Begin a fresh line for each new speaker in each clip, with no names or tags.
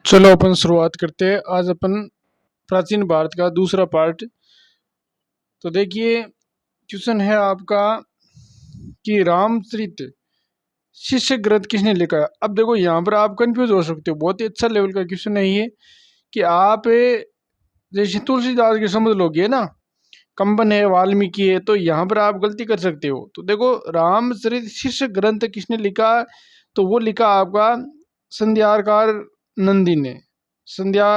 चलो अपन शुरुआत करते हैं। आज अपन प्राचीन भारत का दूसरा पार्ट। तो देखिए, क्वेश्चन है आपका कि रामचरित शिष्य ग्रंथ किसने लिखा है। अब देखो, यहाँ पर आप कंफ्यूज हो सकते हो। बहुत ही अच्छा लेवल का क्वेश्चन है ये कि आप जैसे तुलसीदास के समझ लोगे ना, कंबन है, वाल्मीकि है, तो यहाँ पर आप गलती कर सकते हो। तो देखो, रामचरित शिष्य ग्रंथ किसने लिखा, तो वो लिखा आपका संध्याकार नंदी ने। संध्या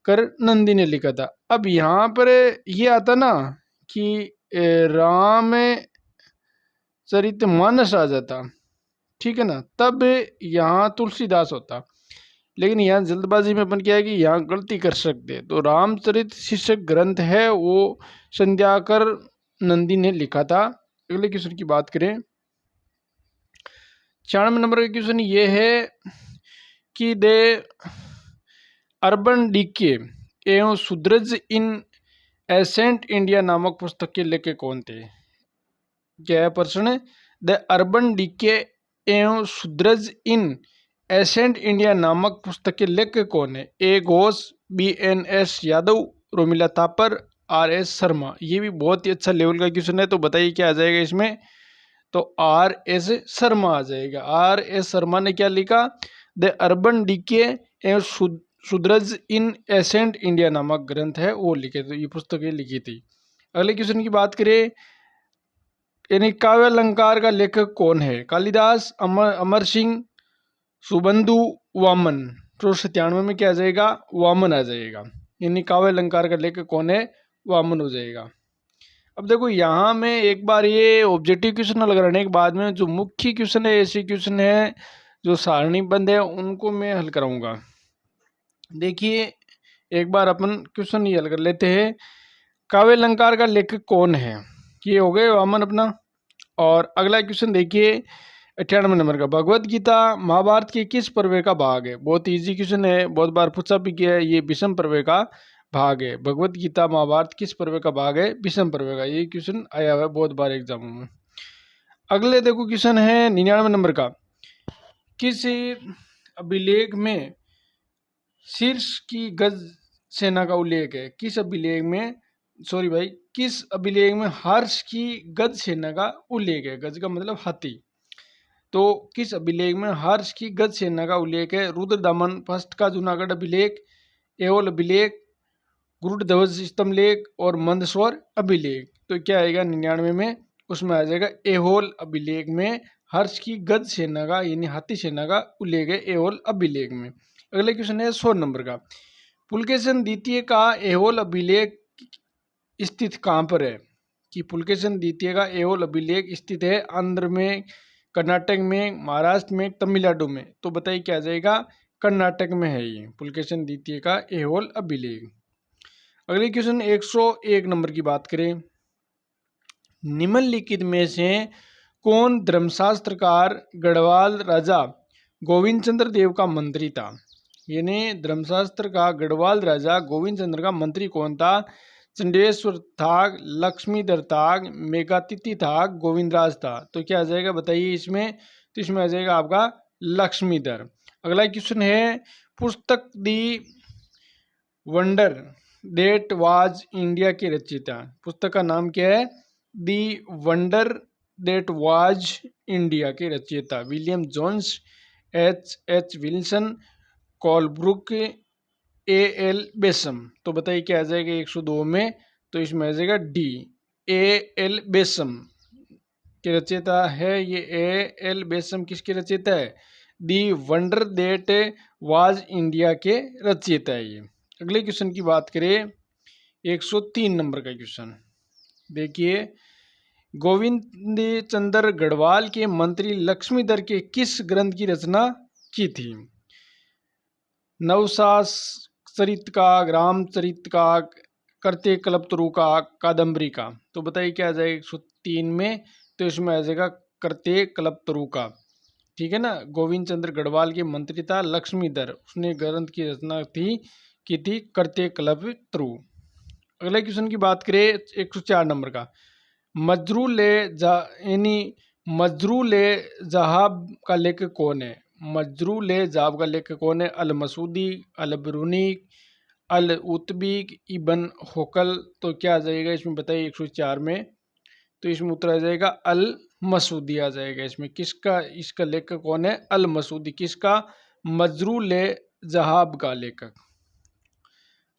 कर नंदी ने लिखा था। अब यहाँ पर ये आता ना कि राम चरित मानस आ जाता, ठीक है ना, तब यहाँ तुलसीदास होता। लेकिन यहाँ जल्दबाजी में अपन क्या है कि यहाँ गलती कर सकते हैं। तो रामचरित शीर्षक ग्रंथ है वो संध्याकर नंदी ने लिखा था। अगले क्वेश्चन की बात करें, 96 नंबर का क्वेश्चन ये है कि दे अर्बन डीके एवं सुद्रज इन एसेंट इंडिया नामक पुस्तक के लेखक कौन थे। क्या है प्रश्न, द अर्बन डीके एवं सुद्रज इन एसेंट इंडिया नामक पुस्तक के लेखक कौन है। ए घोष, BNS यादव, रोमिला थापर, RS शर्मा। ये भी बहुत ही अच्छा लेवल का क्वेश्चन है। तो बताइए क्या आ जाएगा इसमें, तो RS शर्मा आ जाएगा। RS शर्मा ने क्या लिखा, द अर्बन डीके एवं सुद्रज इन एसेंट इंडिया नामक ग्रंथ है वो लिखे। तो ये पुस्तकें लिखी थी। अगले क्वेश्चन की बात करें, यानी काव्य अलंकार का लेखक कौन है। कालिदास, अमर सिंह, सुबंधु, वामन। 197 में क्या आ जाएगा, वामन आ जाएगा। यानी काव्य अलंकार का लेखक कौन है, वामन हो जाएगा। अब देखो, यहाँ में एक बार ये ऑब्जेक्टिव क्वेश्चन लगाने के बाद में जो मुख्य क्वेश्चन है, ऐसे क्वेश्चन है जो सारणीबद्ध है, उनको मैं हल कराऊंगा। देखिए, एक बार अपन क्वेश्चन ये हल कर लेते हैं। काव्य अलंकार का लेखक कौन है, ये हो गए वामन अपना। और अगला क्वेश्चन देखिए, 98 नंबर का, भगवत गीता महाभारत के किस पर्व का भाग है। बहुत इजी क्वेश्चन है, बहुत बार पूछा भी गया है। ये विषम पर्व का भाग है। भगवत गीता महाभारत किस पर्व का भाग है, विषम पर्व का। ये क्वेश्चन आया हुआ है बहुत बार एग्जामों में। अगले देखो क्वेश्चन है 99 नंबर का, किस अभिलेख में शीर्ष की गज सेना का उल्लेख है। किस अभिलेख में, सॉरी भाई, किस अभिलेख में हर्ष की गज सेना का उल्लेख है। गज का मतलब हाथी। तो किस अभिलेख में हर्ष की गज सेना का उल्लेख है। रुद्रदमन फर्स्ट का जूनागढ़ अभिलेख, एओल अभिलेख, गुरुध्वज स्तंभ लेख और मंदसौर अभिलेख। तो क्या आएगा 99 में, उसमें आ जाएगा एहोल अभिलेख में हर्ष की गज सेना का यानी हाथी सेना का उल्लेख है एहोल अभिलेख में। अगले क्वेश्चन है 100 नंबर का, पुलकेशन द्वितीय का एहोल अभिलेख स्थित कहाँ पर है। कि पुलकेशन द्वितीय का एहोल अभिलेख स्थित है आंध्र में, कर्नाटक में, महाराष्ट्र में, तमिलनाडु में। तो बताइए क्या आ जाएगा, कर्नाटक में है ये पुलकेशन द्वितीय का एहोल अभिलेख। अगले क्वेश्चन 101 नंबर की बात करें, निम्नलिखित में से कौन धर्मशास्त्रकार गढ़वाल राजा गोविंद चंद्र देव का मंत्री था। यानी धर्मशास्त्र का गढ़वाल राजा गोविंद चंद्र का मंत्री कौन था। चंडेश्वर था, लक्ष्मीधर था, मेघातिथि था, गोविंदराज था। तो क्या आ जाएगा बताइए इसमें, तो इसमें आ जाएगा आपका लक्ष्मीधर। अगला क्वेश्चन है, पुस्तक the wonder that was India के रचयिता। पुस्तक का नाम क्या है, the wonder that was India के रचयिता William Jones, H Wilson, Colebrooke, A.L Basham. तो बताइए क्या आ जाएगा 102 में, तो इसमें आ जाएगा D, A.L बेसम के रचयिता है ये। A.L बेसम किसके रचयिता है, the wonder that was India के रचयिता है ये। अगले क्वेश्चन की बात करें, 103 नंबर का क्वेश्चन देखिए, गोविंद चंद्र गढ़वाल के मंत्री लक्ष्मीधर के किस ग्रंथ की रचना की थी। नवशासचरित का, रामचरित का, करते कल्पतरु का, कादम्बरी का। तो बताइए क्या आ जाएगा 103 में, तो इसमें आ जाएगा करते कल्पतरु का। ठीक है ना, गोविंद चंद्र गढ़वाल के मंत्री था लक्ष्मीधर, उसने ग्रंथ की रचना की थी करते कल्पतरु। अगले क्वेश्चन की बात करें 104 नंबर का, मजरूल ए जहाब का लेखक कौन है। मजरूल जाब का लेखक कौन है? अल मसूदी, अल बरूनी, अल उतबी, इबन होकल। तो क्या आ जाएगा इसमें बताइए 104 में? तो इसमें उत्तर आ जाएगा अल मसूदी आ जाएगा इसमें। किसका, इसका लेखक कौन है? अल मसूदी। किसका? मजरूल जहाब का लेखक।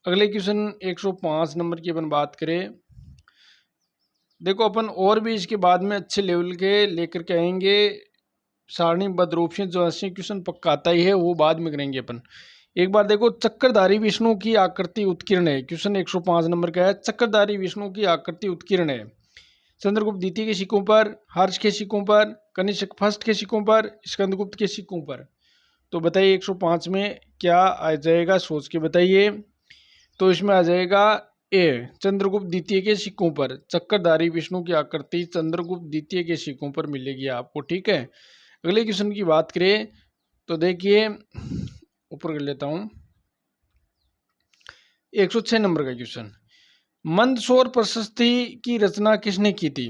अगले क्वेश्चन 105 नंबर की अपन बात करें। देखो अपन और भी इसके बाद में अच्छे लेवल के लेकर के आएंगे, सारणीबद्ध रूप से जो ऐसे क्वेश्चन पक्का आता ही है वो बाद में करेंगे अपन। एक बार देखो, चक्रधारी विष्णु की आकृति उत्कीर्ण है। क्वेश्चन 105 नंबर का है, चक्रधारी विष्णु की आकृति उत्कीर्ण है चंद्रगुप्त द्वितीय के सिक्कों पर, हर्ष के सिक्कों पर, कनिष्क फर्स्ट के सिक्कों पर, स्कंदगुप्त के सिक्कों पर। तो बताइए 105 में क्या आ जाएगा, सोच के बताइए। तो इसमें आ जाएगा ए, चंद्रगुप्त द्वितीय के सिक्कों पर। चक्रधारी विष्णु की आकृति चंद्रगुप्त द्वितीय के सिक्कों पर मिलेगी आपको, ठीक है। अगले क्वेश्चन की बात करें तो देखिए, ऊपर कर लेता हूं, 106 नंबर का क्वेश्चन, मंदसौर प्रशस्ति की रचना किसने की थी?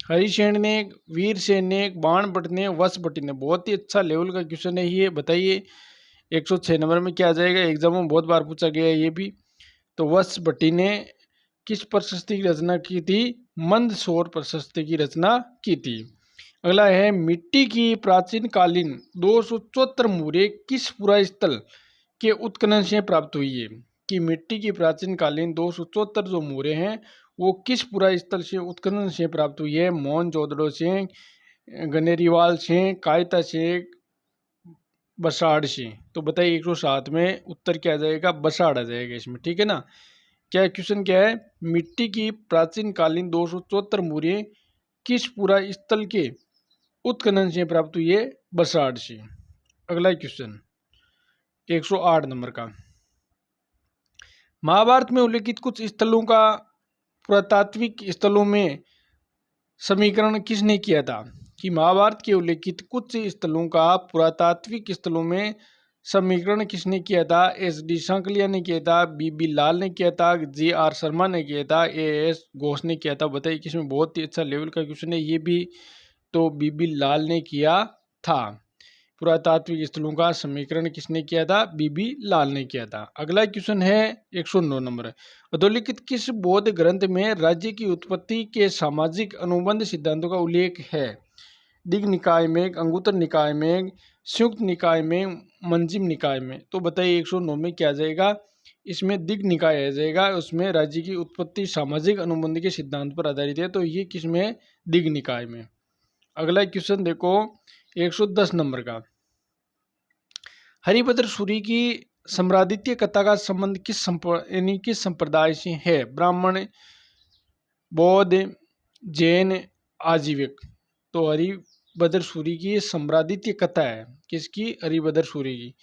हरिसेन ने, वीरसेन ने, बाण भट्ट ने, वश भट्ट ने। बहुत ही अच्छा लेवल का क्वेश्चन है ये, बताइए 106 नंबर में क्या आ जाएगा, एग्जाम में बहुत बार पूछा गया है ये भी। तो वश भट्टी ने किस प्रशस्ति की रचना की थी? मंदसौर प्रशस्ति की रचना की थी। अगला है, मिट्टी की प्राचीन कालीन 274 मूर्य किस पुरास्थल के उत्खनन से प्राप्त हुई है? कि मिट्टी की प्राचीन कालीन 274 जो मूर्य हैं वो किस पुरास्थल से उत्खनन से प्राप्त हुई है? मोहनजोदड़ो से, गनेरीवाल से, कायता से, बसाड़ से। तो बताइए 107 में उत्तर क्या आ जाएगा? बसाड़ आ जाएगा इसमें, ठीक है ना। क्या क्वेश्चन क्या है? मिट्टी की प्राचीन कालीन 274 मूर्य किस पुरा स्थल के उत्खनन से प्राप्त हुई है? बसाड़ से। अगला क्वेश्चन 108 नंबर का, महाभारत में उल्लेखित कुछ स्थलों का पुरातात्विक स्थलों में समीकरण किसने किया था? कि महाभारत के उल्लेखित कुछ स्थलों का पुरातात्विक स्थलों में समीकरण किसने किया था? एस डी सांकलिया ने किया था, बी बी लाल ने किया था, जी आर शर्मा ने किया था, ए एस घोष ने किया था। बताइए किसमें? बहुत ही अच्छा लेवल का क्वेश्चन है ये भी। तो बी बी लाल ने किया था। पुरातात्विक स्थलों का समीकरण किसने किया था? बीबी लाल ने किया था। अगला क्वेश्चन है 109 नंबर, अधोलिखित किस बौद्ध ग्रंथ में राज्य की उत्पत्ति के सामाजिक अनुबंध सिद्धांतों का उल्लेख है? दिग् निकाय में, अंगुत्तर निकाय में, संयुक्त निकाय में, मंजिम निकाय में। तो बताइए 109 में क्या आ जाएगा? इसमें दिग् निकाय आ जाएगा, उसमें राज्य की उत्पत्ति सामाजिक अनुबंध के सिद्धांत पर आधारित है। तो ये किसमें? दिग् निकाय में। अगला क्वेश्चन देखो 110 नंबर का, हरिभद्र सूरी की सम्रादित्य कथा का संबंध किस संप्रदाय से है? ब्राह्मण, बौद्ध, जैन, आजीविक। तो हरिभद्र सूरी की सम्रादित्य कथा है किसकी? हरिभद्र सूरी की।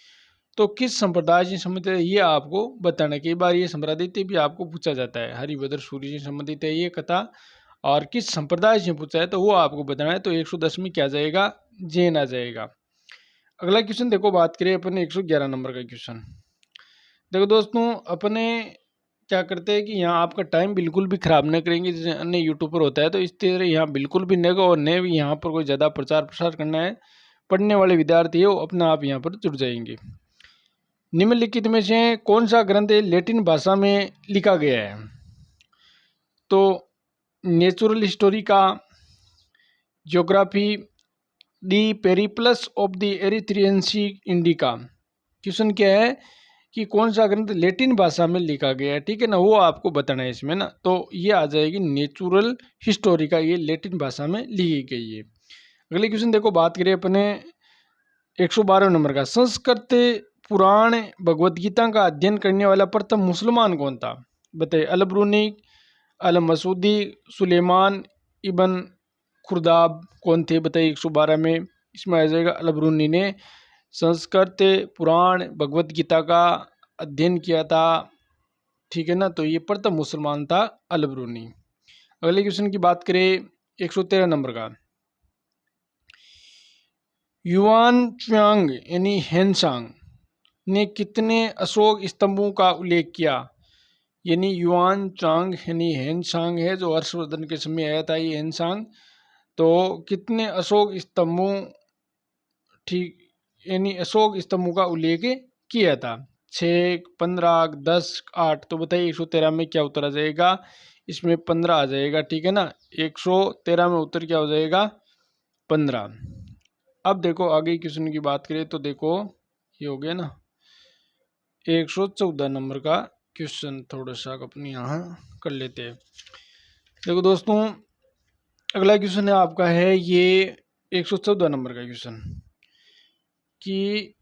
तो किस संप्रदाय से संबंधित है ये आपको बताना। कई बार ये सम्रादित्य भी आपको पूछा जाता है, हरिभद्र सूरी से संबंधित है ये कथा और किस संप्रदाय से पूछा है तो वो आपको बताना है। तो 110 में क्या जाएगा? जैन आ जाएगा। अगला क्वेश्चन देखो, बात करें अपने 111 नंबर का क्वेश्चन। देखो दोस्तों, अपने क्या करते हैं कि यहाँ आपका टाइम बिल्कुल भी खराब नहीं करेंगे जैसे अन्य यूट्यूब पर होता है। तो इस तरह यहाँ बिल्कुल भी नहीं, और न भी यहाँ पर कोई ज़्यादा प्रचार प्रसार करना है। पढ़ने वाले विद्यार्थी है वो अपना आप यहाँ पर जुड़ जाएंगे। निम्नलिखित में से कौन सा ग्रंथ लैटिन भाषा में लिखा गया है? तो नेचुरल हिस्टोरी का, geography, the periplus of the Erythraean sea Indica. Question क्या है कि कौन सा ग्रंथ लैटिन भाषा में लिखा गया है, ठीक है ना, वो आपको बताना है इसमें ना। तो ये आ जाएगी नेचुरल हिस्टोरी का, ये लैटिन भाषा में लिखी गई है। अगले क्वेश्चन देखो, बात करें अपने 112 नंबर का, संस्कृत पुराण भगवद गीता का अध्ययन करने वाला प्रथम मुसलमान कौन था? बताइए, अल ब्रूनी, अल मसूदी, सुलेमान इबन खुर्दाब कौन थे? बताइए 112 में। इसमें आ जाएगा अल ब्रूनी ने संस्कृत पुराण भगवद गीता का अध्ययन किया था, ठीक है ना। तो ये प्रथम मुसलमान था अल ब्रूनी। अगले क्वेश्चन की बात करें 113 नंबर का, युआन च्यांग यानी हेनसांग ने कितने अशोक स्तंभों का उल्लेख किया? यानी युआन चांग यानी हेनसांग है जो हर्षवर्धन के समय आया था ये हेनसांग। तो कितने अशोक स्तंभों, ठीक यानी अशोक स्तंभों का उल्लेख किया था? 6, 15, 10, 8। तो बताइए 113 में क्या उत्तर आ जाएगा? इसमें 15 आ जाएगा, ठीक है ना। 113 में उत्तर क्या हो जाएगा? 15। अब देखो आगे क्वेश्चन की बात करें तो देखो ये हो गया ना 114 नंबर का क्वेश्चन। थोड़ा सा अपने यहाँ कर लेते हैं। देखो दोस्तों, अगला क्वेश्चन है आपका है ये 114 नंबर का क्वेश्चन कि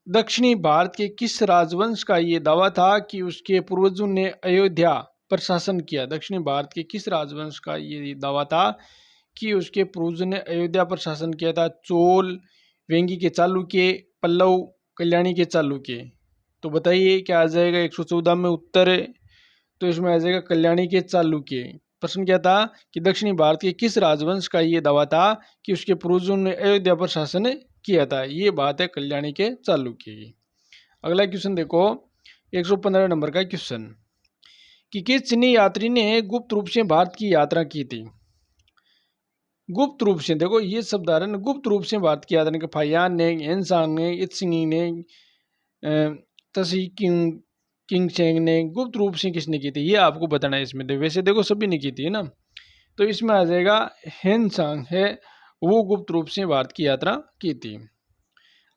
दक्षिणी भारत के किस राजवंश का ये दावा था कि उसके पूर्वजों ने अयोध्या पर शासन किया? दक्षिणी भारत के किस राजवंश का ये दावा था कि उसके पूर्वजों ने अयोध्या पर शासन किया था? चोल, वेंगी के चालुक्य, पल्लव, कल्याणी के चालुक्य। तो बताइए क्या आ जाएगा 114 में उत्तर? तो इसमें आ जाएगा कल्याणी के चालुक्य। प्रश्न क्या था कि दक्षिणी भारत के किस राजवंश का ये दावा था कि उसके पूर्वजों ने अयोध्या पर शासन किया था? ये बात है कल्याणी के चालुक्य की। अगला क्वेश्चन देखो 115 नंबर का क्वेश्चन कि किस चीनी यात्री ने गुप्त रूप से भारत की यात्रा की थी? गुप्त रूप से, देखो ये शब्द आ रहा है ना, गुप्त रूप से भारत की यात्रा। फायान ने, एनसांग ने, इत्सिंगी ने, तसी किंग चेंग ने गुप्त रूप से किसने की थी? ये आपको बताना है इसमें। वैसे देखो सभी ने की थी, है ना। तो इसमें आ जाएगा हेनसांग है, वो गुप्त रूप से भारत की यात्रा की थी।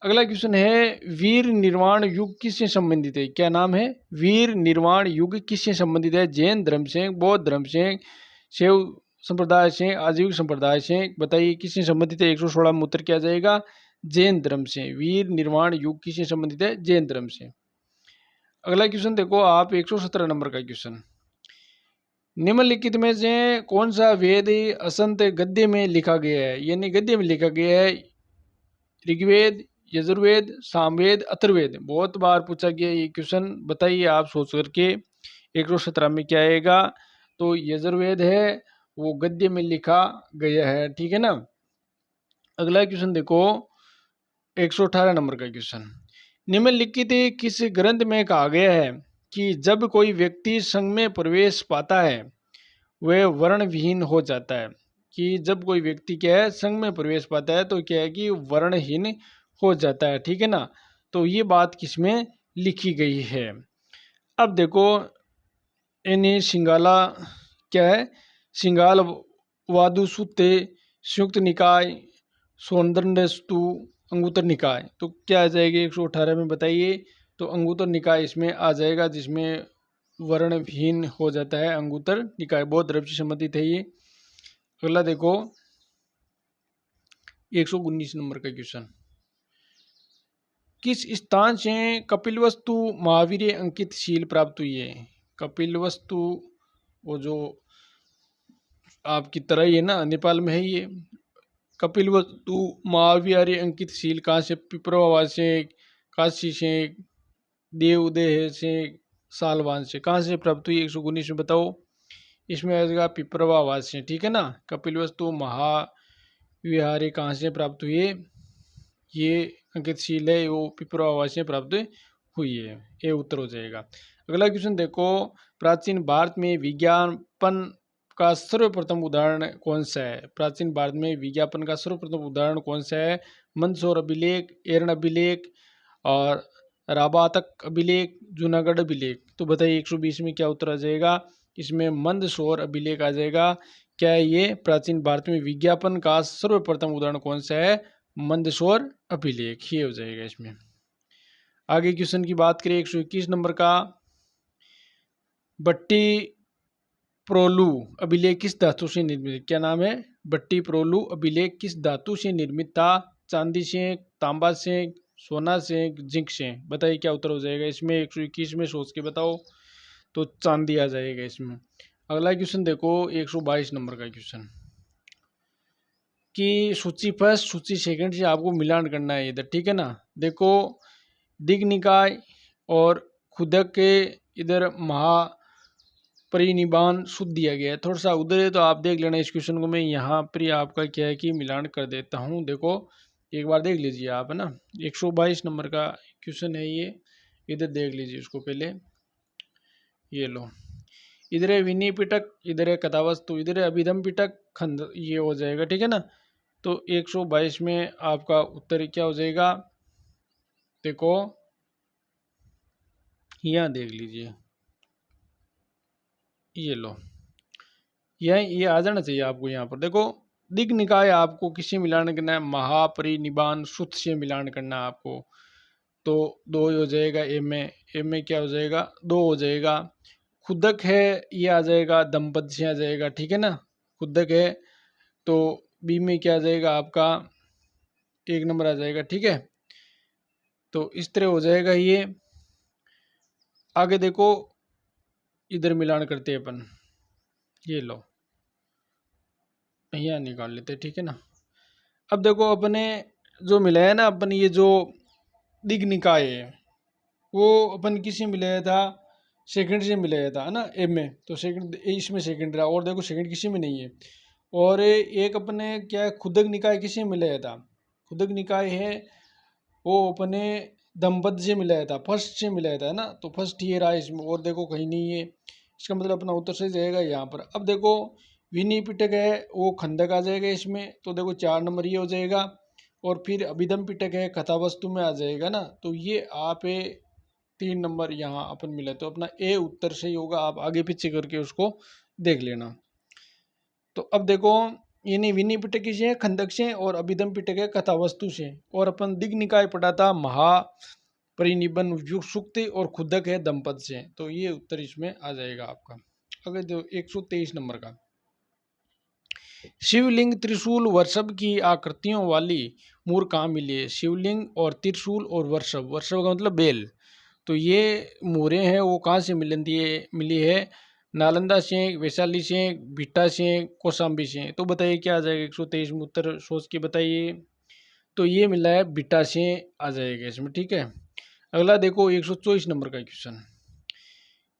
अगला क्वेश्चन है वीर निर्वाण युग किससे संबंधित है? क्या नाम है? वीर निर्वाण युग किससे संबंधित है? जैन धर्म से, बौद्ध धर्म से, शैव संप्रदाय से, आजीविक संप्रदाय से। बताइए किससे संबंधित है? 116 में उत्तर क्या जाएगा? जैन धर्म से। वीर निर्वाण युग किससे संबंधित है? जैन धर्म से। अगला क्वेश्चन देखो आप 117 नंबर का क्वेश्चन, निम्नलिखित में से कौन सा वेद असंत गद्य में लिखा गया है? यानी गद्य में लिखा गया है। ऋग्वेद, यजुर्वेद, सामवेद, अथर्ववेद। बहुत बार पूछा गया ये क्वेश्चन। बताइए आप सोच करके 117 में क्या आएगा? तो यजुर्वेद है, वो गद्य में लिखा गया है, ठीक है ना। अगला क्वेश्चन देखो 118 नंबर का क्वेश्चन, निम्नलिखित किस ग्रंथ में कहा गया है कि जब कोई व्यक्ति संघ में प्रवेश पाता है वह वर्ण विहीन हो जाता है? कि जब कोई व्यक्ति क्या है संघ में प्रवेश पाता है तो क्या है कि वर्णहीन हो जाता है, ठीक है ना। तो ये बात किसमें लिखी गई है? अब देखो इन्हें सिंगाला क्या है, सिंगाल वादुसुत्ते, संयुक्त निकाय, सौंदर्यस्तु, अंगुत्तर निकाय। तो क्या आ जाएगी 118 में? बताइए। तो अंगुत्तर निकाय इसमें आ जाएगा, जिसमें वर्णहीन हो जाता है। अंगुत्तर निकाय बौद्ध धर्म से संबंधित है ये। अगला देखो 119 नंबर का क्वेश्चन, किस स्थान से कपिलवस्तु महावीर अंकित शील प्राप्त हुई है? कपिलवस्तु वो जो आपकी तरह ही है ना, नेपाल में है ये। कपिलवस्तु महावीर अंकित शील कहाँ से? पिपरवावा से, काशी से, देव उदय से, सालवान से। कहाँ से प्राप्त हुई 119 में बताओ? इसमें आएगा पिपरवावा से, ठीक है ना। कपिलवस्तु महाविहारी कहाँ से प्राप्त हुई? ये अंकित शील है वो पिपरवावा से प्राप्त हुई है, ये उत्तर हो जाएगा। अगला क्वेश्चन देखो, प्राचीन भारत में विज्ञापन का सर्वप्रथम उदाहरण कौन सा है? प्राचीन भारत में विज्ञापन का सर्वप्रथम उदाहरण कौन सा है? मंदसौर अभिलेख, एरन अभिलेख और राबातक अभिलेख, जूनागढ़ अभिलेख। तो बताइए 120 में क्या उत्तर आ जाएगा? इसमें मंदसौर अभिलेख आ जाएगा। क्या है ये? प्राचीन भारत में विज्ञापन का सर्वप्रथम उदाहरण कौन सा है? मंदसौर अभिलेख, ये हो जाएगा इसमें। आगे क्वेश्चन की बात करें 121 नंबर का, बट्टी प्रोलू अभिलेख किस धातु से निर्मित? क्या नाम है? बट्टी प्रोलू अभिलेख किस धातु से निर्मित था? चांदी से, तांबा से, सोना से, जिंक से। बताइए क्या उत्तर हो जाएगा इसमें? 121 में सोच के बताओ। तो चांदी आ जाएगा इसमें। अगला क्वेश्चन देखो 122 नंबर का क्वेश्चन कि सूची फर्स्ट सूची सेकंड से आपको मिलान करना है इधर, ठीक है ना। देखो दिग्निकाय और खुदक के इधर महापरिनिबान शुद्ध दिया गया है। थोड़ा सा उधर है तो आप देख लेना इस क्वेश्चन को। मैं यहाँ पर आपका क्या है कि मिलान कर देता हूँ। देखो एक बार देख लीजिए आप, है ना। 122 नंबर का क्वेश्चन है ये, इधर देख लीजिए उसको पहले। ये लो, इधर है विनय पिटक, इधर है कथावस्तु, इधर है अभिधम पिटक खंड, ये हो जाएगा, ठीक है ना। तो 122 में आपका उत्तर क्या हो जाएगा? देखो यहाँ देख लीजिए, ये लो, ये आ जाना चाहिए आपको। यहाँ पर देखो दिग निकाय आपको किससे मिलान करना है, महापरिनिबान सुत से मिलान करना है आपको। तो दो हो जाएगा, ए में क्या हो जाएगा, दो हो जाएगा। खुदक है ये आ जाएगा, दंपत से आ जाएगा, ठीक है ना। खुदक है तो बी में क्या आ जाएगा आपका, एक नंबर आ जाएगा, ठीक है। तो इस तरह हो जाएगा ये। आगे देखो इधर मिलान करते हैं अपन, ये लो यहाँ निकाल लेते हैं, ठीक है ना। अब देखो अपने जो मिलाया ना अपन, ये जो दिग निकाय है वो अपन किसी मिलाया था, सेकंड से मिलाया था, है ना, ए में। तो सेकंड इसमें सेकंड रहा, और देखो सेकंड किसी में नहीं है। और एक अपने क्या है, खुदक निकाय किसी में मिलाया था, खुदक निकाय है वो अपने दंपत से मिलाया था, फर्स्ट से मिलाया था, है ना। तो फर्स्ट ये रहा इसमें, और देखो कहीं नहीं है, इसका मतलब अपना उत्तर सही जाएगा यहाँ पर। अब देखो विनी पिटक है वो खंडक आ जाएगा इसमें, तो देखो 4 नंबर ये हो जाएगा। और फिर अभिधम पिटक है कथावस्तु में आ जाएगा ना, तो ये आप 3 नंबर यहाँ अपन मिला, तो अपना ए उत्तर सही होगा। आप आगे पीछे करके उसको देख लेना। तो अब देखो यानी विनी पिटक से, खंडक से, और अभिधम पिटक है कथावस्तु से। और अपन दिग निकाय पढ़ा था महा परिनिबन सुक्ति, और खुदक है दंपत से। तो ये उत्तर इसमें आ जाएगा आपका। अगर जो 123 नंबर का, शिवलिंग त्रिशूल वर्षभ की आकृतियों वाली मूर कहाँ मिली है। शिवलिंग और त्रिशूल और वर्षभ, वर्षभ का मतलब बेल, तो ये मूरें हैं वो कहाँ से मिली है, नालंदा से, वैशाली से, भीटा से, कौशाम्बी से। तो बताइए क्या आ जाएगा 123 में उत्तर, सोच के बताइए। तो ये मिला है भीटा से आ जाएगा इसमें, ठीक है। अगला देखो 124 नंबर का क्वेश्चन,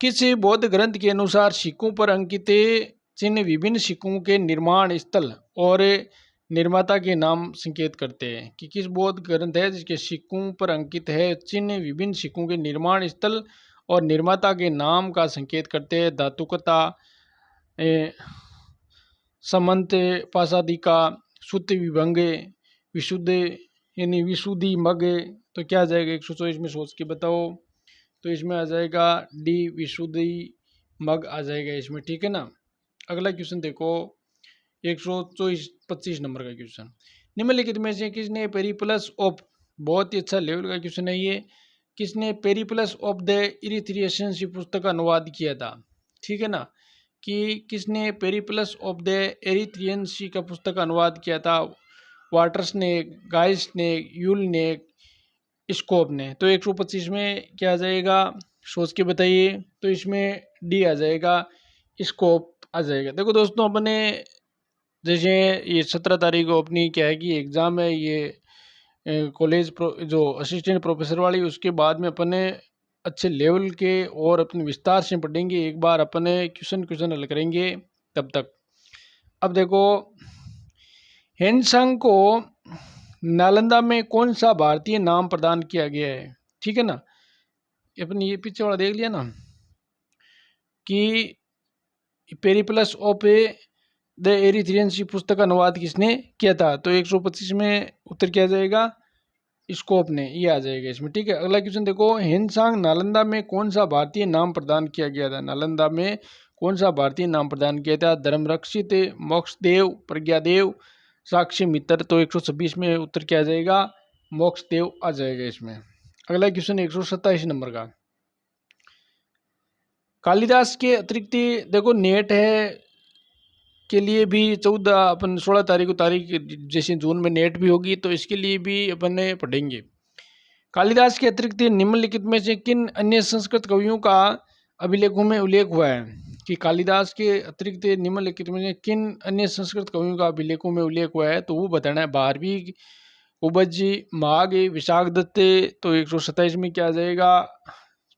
किस बौद्ध ग्रंथ के अनुसार सिक्कों पर अंकित चिन्ह विभिन्न सिक्कों के निर्माण स्थल और निर्माता के नाम संकेत करते हैं। कि किस बौद्ध ग्रंथ है जिसके सिक्कों पर अंकित है चिन्ह विभिन्न सिक्कों के निर्माण स्थल और निर्माता के नाम का संकेत करते हैं। धातुकता, समंत, पासादिका, सुत्त विभंगे, विशुद्ध यानी विशुद्धि मग। तो क्या आ जाएगा 124 में, सोच के बताओ। तो इसमें आ जाएगा डी विशुद्धि मग आ जाएगा इसमें, ठीक है ना। अगला क्वेश्चन देखो 125 नंबर का क्वेश्चन, निम्नलिखित में से किसने पेरिप्लस ऑफ, बहुत ही अच्छा लेवल का क्वेश्चन है ये, किसने पेरिप्लस ऑफ द इरिथ्रियंस पुस्तक का अनुवाद किया था, ठीक है ना। कि किसने पेरिप्लस ऑफ द एरिथ्रियंस का पुस्तक का अनुवाद किया था, वाटर्स ने, गाइस ने, यूल ने, स्कोप ने। तो 125 में क्या आ जाएगा, सोच के बताइए। तो इसमें डी आ जाएगा, स्कोप आ जाएगा। देखो दोस्तों अपने जैसे ये 17 तारीख को अपनी क्या है कि एग्ज़ाम है, ये कॉलेज जो असिस्टेंट प्रोफेसर वाली, उसके बाद में अपने अच्छे लेवल के और अपने विस्तार से पढ़ेंगे, एक बार अपने क्वेश्चन हल करेंगे तब तक। अब देखो हेनसंग को नालंदा में कौन सा भारतीय नाम प्रदान किया गया है, ठीक है ना। अपने ये पीछे वाला देख लिया ना कि पेरिप्लस ऑफ द एरिथ्रियंस पुस्तक का अनुवाद किसने किया था। तो 125 में उत्तर क्या जाएगा, स्कोप ने, ये आ जाएगा इसमें, ठीक है। अगला क्वेश्चन देखो, हेनसांग नालंदा में कौन सा भारतीय नाम प्रदान किया गया था। नालंदा में कौन सा भारतीय नाम प्रदान किया था, धर्मरक्षित, मोक्षदेव, प्रज्ञादेव, साक्षी मित्र। तो 126 में उत्तर क्या आ जाएगा, मोक्षदेव आ जाएगा इसमें। अगला क्वेश्चन 127 नंबर का, कालिदास के अतिरिक्त देखो नेट है के लिए भी 16 तारीख को जैसे जून में नेट भी होगी, तो इसके लिए भी अपन ने पढ़ेंगे। कालिदास के अतिरिक्त निम्नलिखित में से किन अन्य संस्कृत कवियों का अभिलेखों में उल्लेख हुआ है। कि कालिदास के अतिरिक्त निम्नलिखित में से किन अन्य संस्कृत कवियों का अभिलेखों में उल्लेख हुआ है, तो वो बताना है। भारवी, कुबज, माघ, विशाख दत्त। तो 127 में क्या आ जाएगा,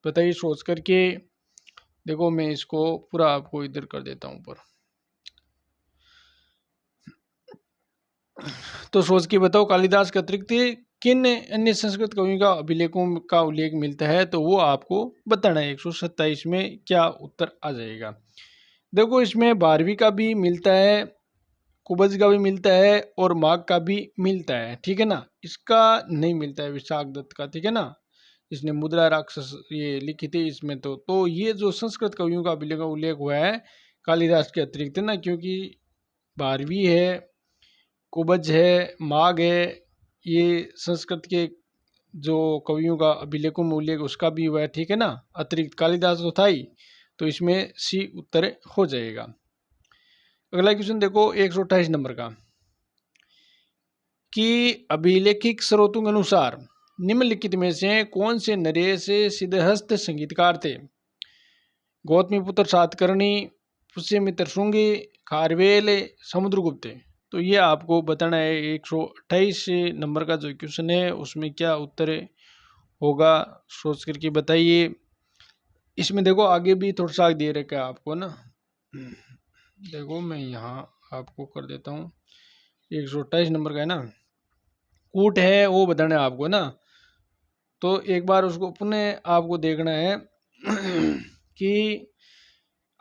बताइए सोच करके। देखो मैं इसको पूरा आपको इधर कर देता हूँ ऊपर, तो सोच के बताओ कालिदास के अतिरिक्त किन अन्य संस्कृत कवियों का अभिलेखों का उल्लेख मिलता है, तो वो आपको बताना है। 127 में क्या उत्तर आ जाएगा। देखो इसमें भारवी का भी मिलता है, कुबज का भी मिलता है, और माघ का भी मिलता है, ठीक है ना। इसका नहीं मिलता है विशाख दत्त का, ठीक है ना। इसने मुद्रा राक्षस ये लिखी थी इसमें। तो ये जो संस्कृत कवियों का अभिलेख उल्लेख हुआ है कालिदास के अतिरिक्त ना, क्योंकि भारवी है, कुबज है, माघ है, ये संस्कृत के जो कवियों का अभिलेखों में उल्लेख उसका भी हुआ है, ठीक है ना, अतिरिक्त कालिदास तो था ही, तो इसमें सी उत्तर हो जाएगा। अगला क्वेश्चन देखो 128 नंबर का, कि अभिलेखिक स्रोतों के अनुसार निम्नलिखित में से कौन से नरेश सिद्धहस्त संगीतकार थे? गौतमी पुत्र सातकर्णी, पुष्यमित्र शुंगी, खारवेल, समुद्रगुप्त। तो ये आपको बताना है 128 नंबर का जो क्वेश्चन है उसमें क्या उत्तर होगा, सोच करके बताइए। इसमें देखो आगे भी थोड़ा सा दे रखा है आपको ना, देखो मैं यहाँ आपको कर देता हूँ, 128 नंबर का है ना, कूट है वो बताना है आपको ना, तो एक बार उसको पुनः आपको देखना है कि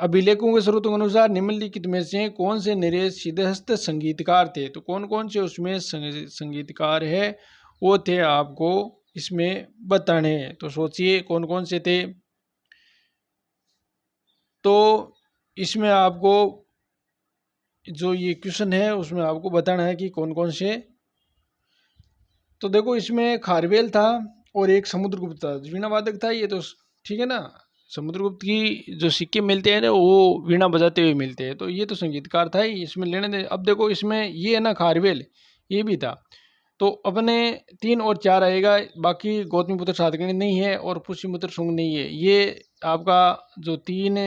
अभिलेखों के स्रोतों के अनुसार निम्नलिखित में से कौन से नरेश सिद्धहस्त संगीतकार थे? तो कौन कौन से उसमें संगीतकार है वो थे आपको इसमें बताने हैं, तो सोचिए कौन कौन से थे। तो इसमें आपको जो ये क्वेश्चन है उसमें आपको बताना है कि कौन कौन से। तो देखो इसमें खारवेल था और एक समुद्रगुप्त था, वीणा वादक था ये तो, ठीक है ना। समुद्रगुप्त की जो सिक्के मिलते हैं ना वो वीणा बजाते हुए मिलते हैं, तो ये तो संगीतकार था ही, इसमें लेने दे। अब देखो इसमें ये है ना खारवेल, ये भी था, तो अपने 3 और 4 आएगा, बाकी गौतमीपुत्र सातकर्णी नहीं है और पुष्यमित्र शुंग नहीं है। ये आपका जो 3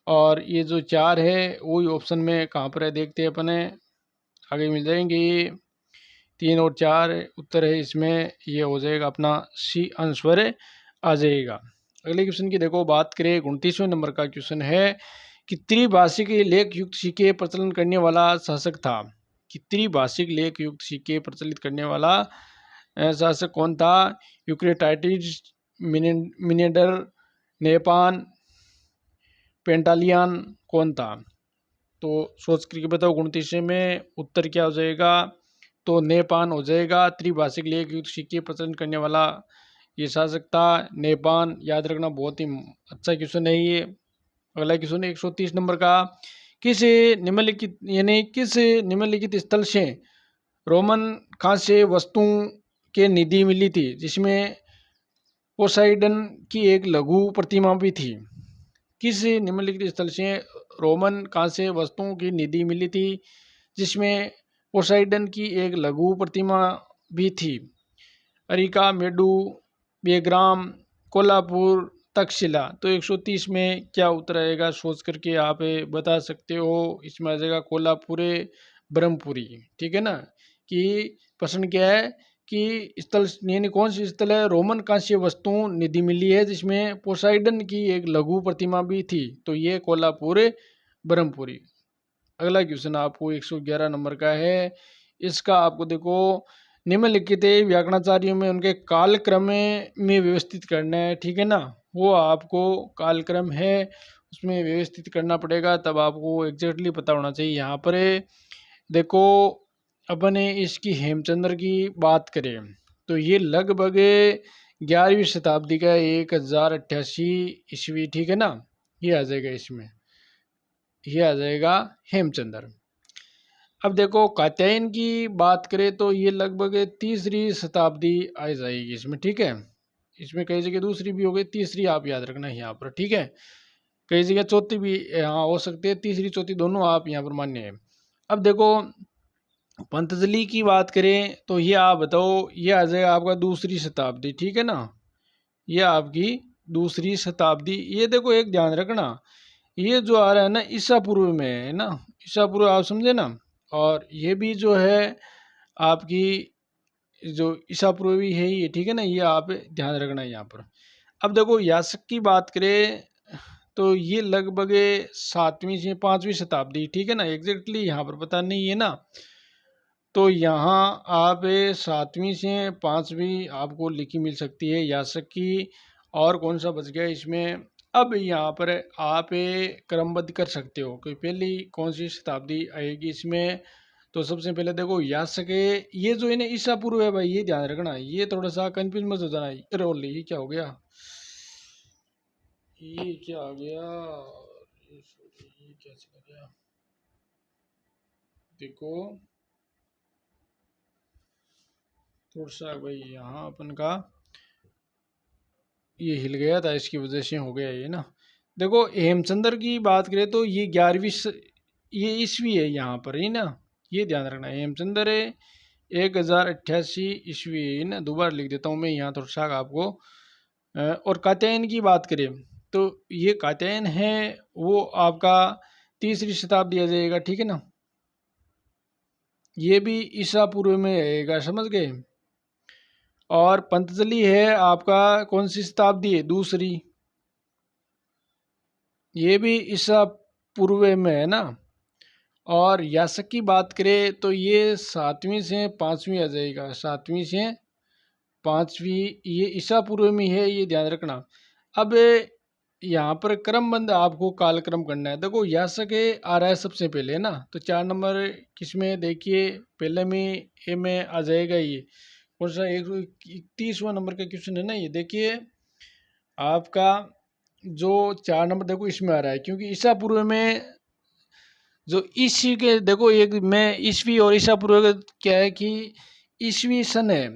और ये जो 4 है वही ऑप्शन में कहाँ पर है देखते हैं अपने, आगे मिल जाएंगे। ये 3 और 4 उत्तर है इसमें, ये हो जाएगा अपना सी आंसर आ जाएगा। अगले क्वेश्चन की देखो बात करें, 29वें नंबर का क्वेश्चन है कि त्रिभाषिक लेख युक्त सिक्के प्रचलन करने वाला शासक था। कि त्रिभाषिक लेख युक्त सिक्के प्रचलित करने वाला शासक कौन था? यूक्रेटाइटिस, मिनेडर, नेपान, पेंटालियन, कौन था? तो सोच करके बताओ 29 में उत्तर क्या हो जाएगा? तो नेपान हो जाएगा। त्रिभाषिक लेख युक्त सिक्के प्रचलन करने वाला ये शासक था नेपान, याद रखना, बहुत ही अच्छा क्वेश्चन है ये। अगला क्वेश्चन 130 नंबर का, किस निम्नलिखित स्थल से रोमन कांस्य वस्तुओं के निधि मिली थी जिसमें पोसाइडन की एक लघु प्रतिमा भी थी? किस निम्नलिखित स्थल से रोमन कांस्य वस्तुओं की निधि मिली थी जिसमें पोसाइडन की एक लघु प्रतिमा भी थी? अरिका, मेडू, बेग्राम, कोल्हापुर, तक्षशिला। तो 130 में क्या उत्तर आएगा सोच करके आप बता सकते हो। इसमें आ जाएगा कोल्हापुर, ब्रह्मपुरी, ठीक है ना। कि प्रश्न क्या है कि स्थल यानी कौन सी स्थल है रोमन कांस्य वस्तुओं निधि मिली है जिसमें पोसाइडन की एक लघु प्रतिमा भी थी? तो ये कोल्हापुर, ब्रह्मपुरी। अगला क्वेश्चन आपको 111 नंबर का है, इसका आपको देखो निम्नलिखित व्याकरणाचार्यों में उनके कालक्रम में व्यवस्थित करना है, ठीक है ना। वो आपको कालक्रम है उसमें व्यवस्थित करना पड़ेगा, तब आपको एग्जैक्टली पता होना चाहिए। यहाँ पर देखो अपने इसकी हेमचंद्र की बात करें तो ये लगभग 11वीं शताब्दी का 1088 ईस्वी, ठीक है ना, ये आ जाएगा इसमें, ये आ जाएगा हेमचंद्र। अब देखो कात्यायन की बात करें तो ये लगभग 3री शताब्दी आ जाएगी इसमें, ठीक है। इसमें कई जगह दूसरी भी हो गई, तीसरी आप याद रखना यहाँ पर, ठीक है। कई जगह चौथी भी यहाँ हो सकती है, तीसरी चौथी दोनों आप यहाँ पर मान्य है। अब देखो पंतजलि की बात करें तो ये आप बताओ, ये आ जाएगा आपका 2री शताब्दी, ठीक है ना, ये आपकी 2री शताब्दी। ये देखो एक ध्यान रखना, ये जो आ रहा है ना ईसा पूर्व में है ना, ईसा पूर्व आप समझे ना, और ये भी जो है आपकी जो ईसा पूर्व भी है ये, ठीक है ना, ये आप ध्यान रखना है यहाँ पर। अब देखो यासक की बात करें तो ये लगभग 7वीं से 5वीं शताब्दी, ठीक है ना, एग्जैक्टली यहाँ पर पता नहीं है ना। तो यहाँ आप 7वीं से 5वीं आपको लिखी मिल सकती है यासक की, और कौन सा बच गया इसमें। अब यहाँ पर आप क्रमबद्ध कर सकते हो कि पहली कौन सी शताब्दी आएगी इसमें। तो सबसे पहले देखो यासक है, ये जो है ना ईसा पूर्व है भाई, ये ध्यान रखना, ये थोड़ा सा कंफ्यूज मत हो जाना। अरे ओले ये क्या हो गया, ये क्या आ गया, ये क्या चला गया, देखो थोड़ा सा भाई यहाँ अपन का ये हिल गया था, इसकी वजह से हो गया ये ना। देखो हेमचंद्र की बात करें तो ये 11वीं ये ईस्वी है यहाँ पर ही ना, ये ध्यान रखना। हेमचंद्र है 1088 ईस्वी है ना, दोबारा लिख देता हूँ मैं यहाँ थोड़ा सा आपको। और कात्यायन की बात करें तो ये कात्यायन है वो आपका 3री शताब्दी आ जाएगा, ठीक है ना। ये भी ईसा पूर्व में रहेगा, समझ गए। और पंतजलि है आपका कौन सी शताब्दी है, 2री, ये भी ईसा पूर्व में है ना। और यासक की बात करें तो ये 7वीं से 5वीं आ जाएगा, 7वीं से 5वीं, ये ईसा पूर्व में है, ये ध्यान रखना। अब यहाँ पर क्रमबंद आपको कालक्रम करना है। देखो यासक आ रहा है सबसे पहले ना, तो 4 नंबर किसमें देखिए, पहले में ए में आ जाएगा ये कौन सा, 131वां नंबर का क्वेश्चन है ना ये, देखिए आपका जो 4 नंबर देखो इसमें आ रहा है, क्योंकि ईसा पूर्व में जो ईस्वी के देखो, एक में ईस्वी और ईसा पूर्व का क्या है कि ईस्वी सन है,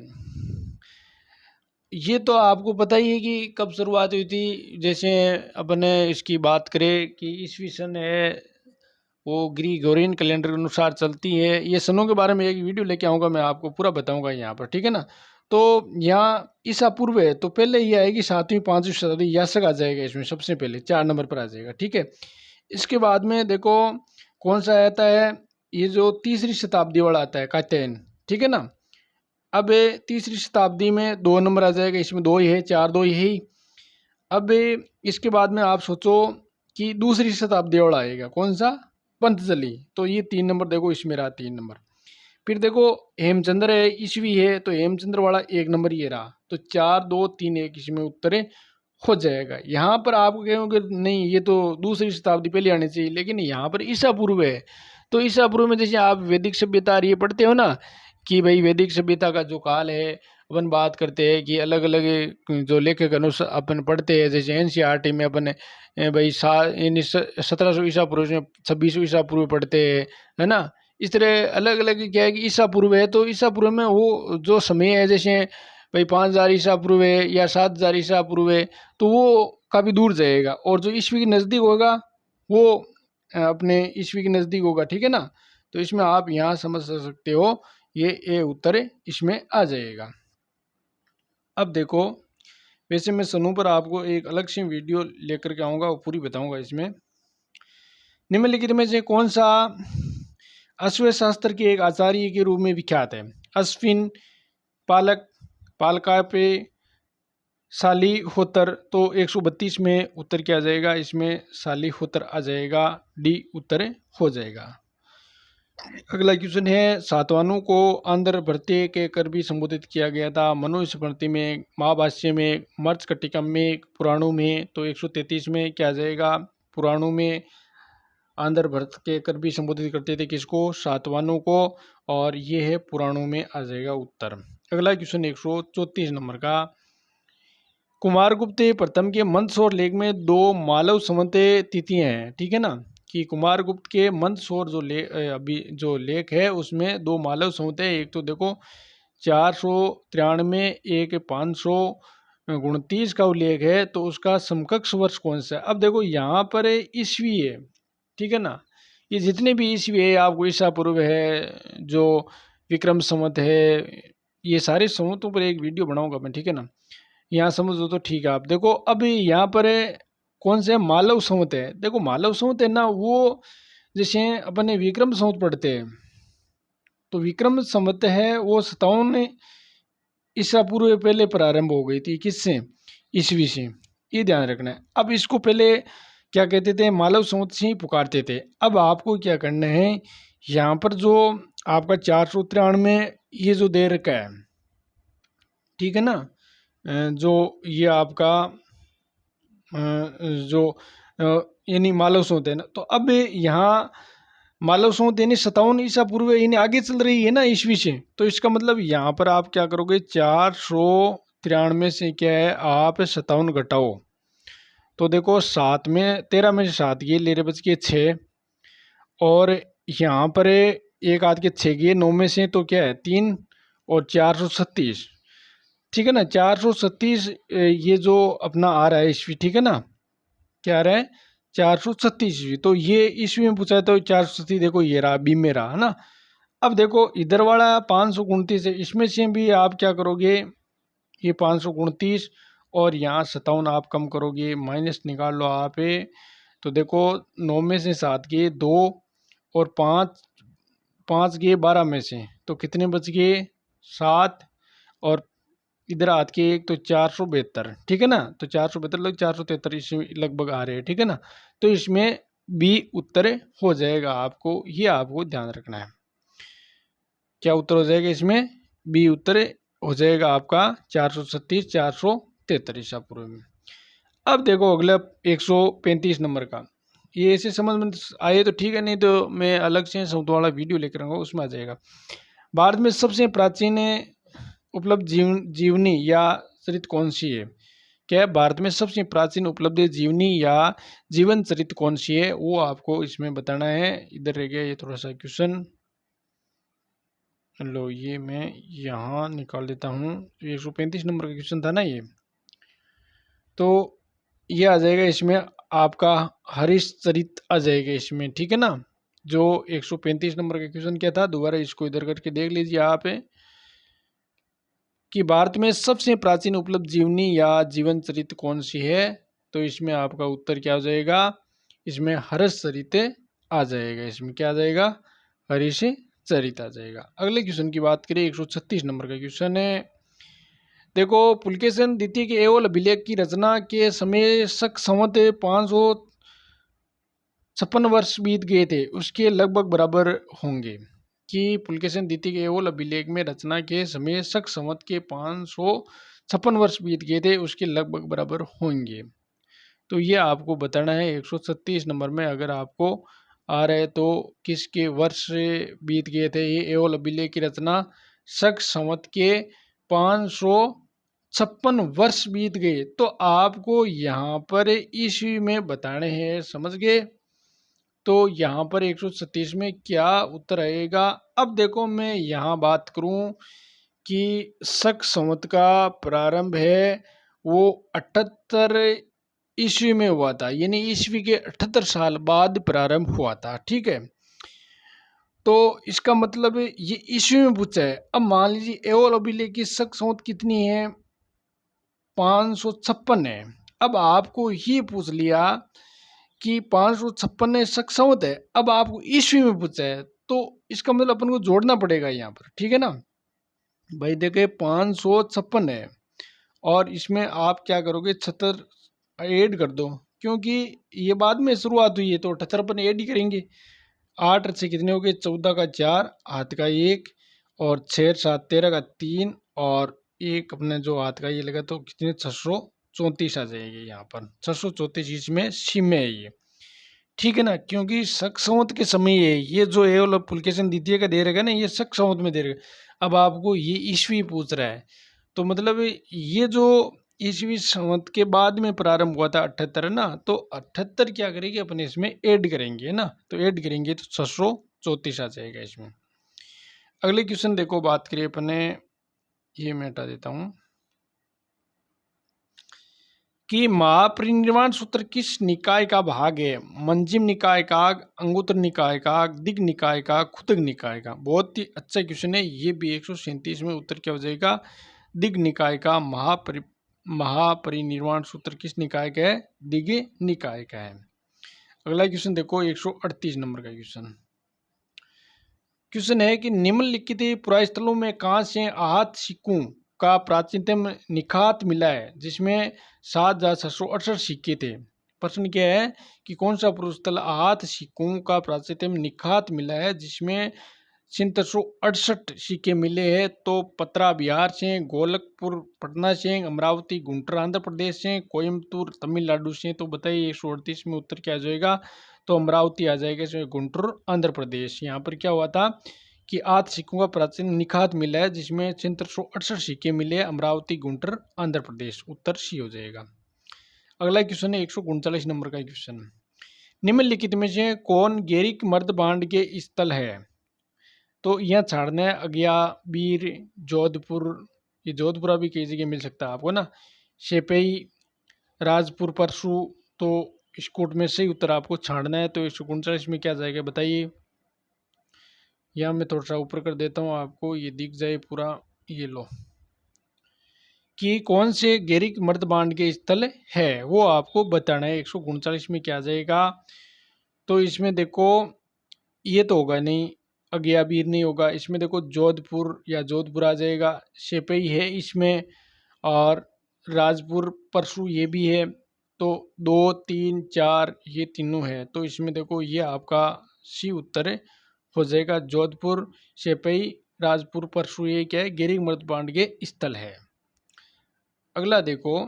ये तो आपको पता ही है कि कब शुरुआत हुई थी। जैसे अपने इसकी बात करें कि ईस्वी सन है वो ग्रीगोरियन कैलेंडर के अनुसार चलती है। ये सनों के बारे में एक वीडियो लेके आऊँगा, मैं आपको पूरा बताऊँगा यहाँ पर, ठीक है ना। तो यहाँ ईसा पूर्व है तो पहले ये आएगी 7वीं 5वीं शताब्दी, यासक आ जाएगा इसमें सबसे पहले 4 नंबर पर आ जाएगा, ठीक है। इसके बाद में देखो कौन सा आता है, ये जो 3री शताब्दी वाला आता है कात्यायन, ठीक है ना। अब 3री शताब्दी में 2 नंबर आ जाएगा, इसमें 2 ही है, 4 2 ही। अब इसके बाद में आप सोचो कि 2री शताब्दी वाला आएगा कौन सा, पंतजलि, तो ये 3 नंबर देखो इसमें रहा, 3 नंबर। फिर देखो हेमचंद्र है ईस्वी है, तो हेमचंद्र वाला 1 नंबर ये रहा, तो 4 2 3 1 इसमें उत्तर हो जाएगा। यहाँ पर आप कहोगे नहीं ये तो 2री शताब्दी पहले आनी चाहिए, लेकिन यहाँ पर ईसा पूर्व है। तो ईसा पूर्व में जैसे आप वैदिक सभ्यता ये पढ़ते हो ना कि भाई वैदिक सभ्यता का जो काल है, अपन बात करते हैं कि अलग अलग जो लेखक अनुसार अपन पढ़ते हैं, जैसे एनसीईआरटी में अपन भाई 1700 ईसा पूर्व में 2600 ईसा पूर्व पढ़ते हैं, है ना। इस तरह अलग अलग क्या है कि ईसा पूर्व है, तो ईसा पूर्व में वो जो समय है, जैसे भाई 5000 ईसा पूर्व है या 7000 ईसा पूर्व है, तो वो काफ़ी दूर जाएगा। और जो ईस्वी के नज़दीक होगा वो अपने ईस्वी के नज़दीक होगा, ठीक है ना। तो इसमें आप यहाँ समझ सकते हो, ये उत्तर इसमें आ जाएगा। अब देखो वैसे मैं सनू पर आपको एक अलग से वीडियो लेकर के आऊँगा, वो पूरी बताऊँगा। इसमें निम्नलिखित में से कौन सा अश्व शास्त्र के एक आचार्य के रूप में विख्यात है, अश्विन, पालक, पालकापे, सालीहोत्र। तो 132 में उत्तर क्या आ जाएगा, इसमें सालीहोत्र आ जाएगा, डी उत्तर हो जाएगा। अगला क्वेश्चन है, सातवाहनों को आंध्र भृत्य के कर भी संबोधित किया गया था, मनुस्मृति में, महाभाष्य में, मर्चकटिकम में, पुराणों में। तो 133 में क्या आ जाएगा, पुराणों में आंध्र भरत के कर भी संबोधित करते थे किसको, सातवाहनों को, और ये है पुराणों में आ जाएगा उत्तर। अगला क्वेश्चन 134 नंबर का, कुमारगुप्त प्रथम के मंदसौर लेख में 2 मालव संवत तिथियां हैं, ठीक है ना। कि कुमारगुप्त के मंदसौर जो अभी जो लेख है उसमें 2 मालव संवत है, एक तो देखो 493, एक 529 का उल्लेख है, तो उसका समकक्ष वर्ष कौन सा है। अब देखो यहाँ पर ईस्वी है, ठीक है ना। ये जितने भी ईस्वी है, आपको ईसा पूर्व है, जो विक्रम संवत है, ये सारे संवतों पर एक वीडियो बनाऊंगा मैं, ठीक है ना। यहाँ समझ लो तो ठीक है। आप देखो अभी यहाँ पर कौन से मालव संवत है, देखो मालव संवत है ना, वो जैसे अपने विक्रम संवत पढ़ते हैं, तो विक्रम संवत है वो 57 ईसा पूर्व पहले प्रारंभ हो गई थी, किससे, ईस्वी से, ये ध्यान रखना है। अब इसको पहले क्या कहते थे, मालव संवत से ही पुकारते थे। अब आपको क्या करना है, यहाँ पर जो आपका 493 ये जो दे रखा है, ठीक है ना, जो ये आपका जो यानी मालव संवत है ना, तो अब यहाँ मालव संवत यानी 57 ईसा पूर्व यानी आगे चल रही है ना ईस्वी से। तो इसका मतलब यहाँ पर आप क्या करोगे, 493 से क्या है आप 57 घटाओ। तो देखो 7 में 13 में से 7 गए, लेरे बच के 6, और यहाँ पर एक आध के 6 गए, 9 में से तो क्या है 3, और 436, ठीक है ना। 436 ये जो अपना आ रहा है ईस्वी, ठीक है ना, क्या आ रहा है 436 ईस्वी। तो ये ईस्वी में पूछा है तो 436 देखो ये रहा, बी में रहा है ना। अब देखो इधर वाला 529 है, इसमें से भी आप क्या करोगे, ये 529 और यहाँ 57 आप कम करोगे, माइनस निकाल लो आप। तो देखो 9 में से 7 गए 2, और 5 5 गए 12 में से, तो कितने बच गए 7, और इधर हाथ के एक, तो 472, ठीक है ना। तो 472 लग 473 इसमें लगभग आ रहे हैं, ठीक है ना। तो इसमें बी उत्तर हो जाएगा, आपको ये आपको ध्यान रखना है। क्या उत्तर हो जाएगा इसमें, बी उत्तर हो जाएगा आपका 436 473 ईसा पूर्व में। अब देखो अगला 135 नंबर का, ये ऐसे समझ में आए तो ठीक है, नहीं तो मैं अलग से शब्द वाला वीडियो लेकर आऊंगा, उसमें आ जाएगा। भारत में सबसे प्राचीन उपलब्ध जीवनी या चरित कौन सी है। क्या है, भारत में सबसे प्राचीन उपलब्ध जीवनी या जीवन चरित कौन सी है, वो आपको इसमें बताना है। इधर रह गया ये थोड़ा सा क्वेश्चन, लो ये मैं यहाँ निकाल देता हूँ। 135 नंबर का क्वेश्चन था ना ये, तो ये आ जाएगा इसमें आपका हरिश्चरित आ जाएगा इसमें, ठीक है ना। जो 135 नंबर का क्वेश्चन क्या था, दोबारा इसको इधर करके देख लीजिए आप, कि भारत में सबसे प्राचीन उपलब्ध जीवनी या जीवन चरित कौन सी है। तो इसमें आपका उत्तर क्या हो जाएगा, इसमें हर्षचरित आ जाएगा। इसमें क्या आ जाएगा, हरीश चरित आ जाएगा। अगले क्वेश्चन की बात करें, 136 नंबर का क्वेश्चन है। देखो पुलकेशिन द्वितीय के एवल अभिलेख की रचना के समय शक संवत 556 वर्ष बीत गए थे, उसके लगभग बराबर होंगे। कि पुलकेशिन द्वितीय के एवल अभिलेख में रचना के समय शक संवत के 556 वर्ष बीत गए थे, उसके लगभग बराबर होंगे। तो ये आपको बताना है 136 नंबर में, अगर आपको आ रहा है तो किसके वर्ष बीत गए थे ये एवल अभिलेख की रचना, शक संवत के 556 वर्ष बीत गए। तो आपको यहाँ पर ईस्वी में बताने हैं, समझ गए। तो यहाँ पर 136 में क्या उत्तर आएगा। अब देखो मैं यहाँ बात करूँ कि शक संवत का प्रारंभ है वो 78 ईस्वी में हुआ था, यानी ईस्वी के 78 साल बाद प्रारंभ हुआ था, ठीक है। तो इसका मतलब ये ईस्वी में पूछा है। अब मान लीजिए एवल अभिलेख की शक संवत कितनी है, 556 है। अब आपको ये पूछ लिया कि 556 शक संवत है, अब आपको ईस्वी में पूछा है, तो इसका मतलब अपन को जोड़ना पड़ेगा यहाँ पर, ठीक है ना। भाई देखे 556 है, और इसमें आप क्या करोगे 76 ऐड कर दो, क्योंकि ये बाद में शुरुआत हुई है तो 78 अपन ऐड ही करेंगे। 8 से कितने हो गए, 14 का 4, हाथ का 1, और 6 7 13 का 3, और एक अपने जो हाथ का ये लगा, तो कितने 634 आ जाएंगे यहाँ पर। 634 इसमें सी में है ये, ठीक है ना। क्योंकि शक संवत के समय है, ये जो है वो पुलकेशिन द्वितीय का दे रहेगा ना, ये शक संवत में दे रहेगा। अब आपको ये ईस्वी पूछ रहा है, तो मतलब ये जो ईस्वी संवत के बाद में प्रारंभ हुआ था 78 ना, तो 78 क्या करेंगे अपने इसमें ऐड करेंगे ना, तो ऐड करेंगे तो 634 आ जाएगा इसमें। अगले क्वेश्चन देखो, बात करिए अपने, ये मैं हटा देता हूँ, कि महापरिनिर्वाण सूत्र किस निकाय का भाग है। मंजिम निकाय का, अंगुत्र निकाय का, दिग निकाय का, खुदग निकाय का। बहुत ही अच्छा क्वेश्चन है ये भी। 137 में उत्तर क्या हो जाएगा, दिग निकाय का। महापरिनिर्वाण सूत्र किस निकाय का है, दिग निकाय का है। अगला क्वेश्चन देखो, 138 नंबर का क्वेश्चन। क्वेश्चन है कि निम्नलिखित पुरास्थलों में कहाँ से आहत सिक्कों का प्राचीनतम निखात मिला है, जिसमें 7,668 सिक्के थे। प्रश्न क्या है कि कौन सा पुरास्थल आहत सिक्कों का प्राचीनतम निखात मिला है, जिसमें 1768 सिक्के मिले हैं। तो पतरा बिहार से, गोरखपुर पटना से, अमरावती गुंटूर आंध्र प्रदेश से, कोयम्बतूर तमिलनाडु से। तो बताइए 138 में उत्तर क्या आ जाएगा? तो अमरावती आ जाएगा, इसमें गुंटूर आंध्र प्रदेश। यहाँ पर क्या हुआ था कि 8 सिक्कों का प्राचीन निखात मिला है, जिसमें 1768 सिक्के मिले, अमरावती गुंटूर आंध्र प्रदेश। उत्तर सी हो जाएगा। अगला क्वेश्चन है 139 नंबर का क्वेश्चन। निम्नलिखित में से कौन गैरिक मर्द बांड के स्थल है? तो यहाँ छाड़ना है अगया, बीर, जोधपुर। ये जोधपुरा भी कई जगह मिल सकता है आपको ना। शेपई, राजपुर, परसू। तो इस कोट में से उत्तर आपको छाड़ना है। तो 139 में क्या जाएगा बताइए। यहाँ मैं थोड़ा सा ऊपर कर देता हूँ, आपको ये दिख जाए पूरा। ये लो कि कौन से गैरिक मर्द बांड के स्थल है, वो आपको बताना है। 139 में क्या जाएगा? तो इसमें देखो ये तो होगा नहीं, अगयाबीर नहीं होगा। इसमें देखो जोधपुर या जोधपुर आ जाएगा, शेपई है इसमें, और राजपुर परसू ये भी है। तो 2, 3, 4 ये तीनों है। तो इसमें देखो ये आपका सी उत्तर हो जाएगा। जोधपुर, शेपई, राजपुर परसू ये क्या है? गैरिक मर्द बांड के स्थल है। अगला देखो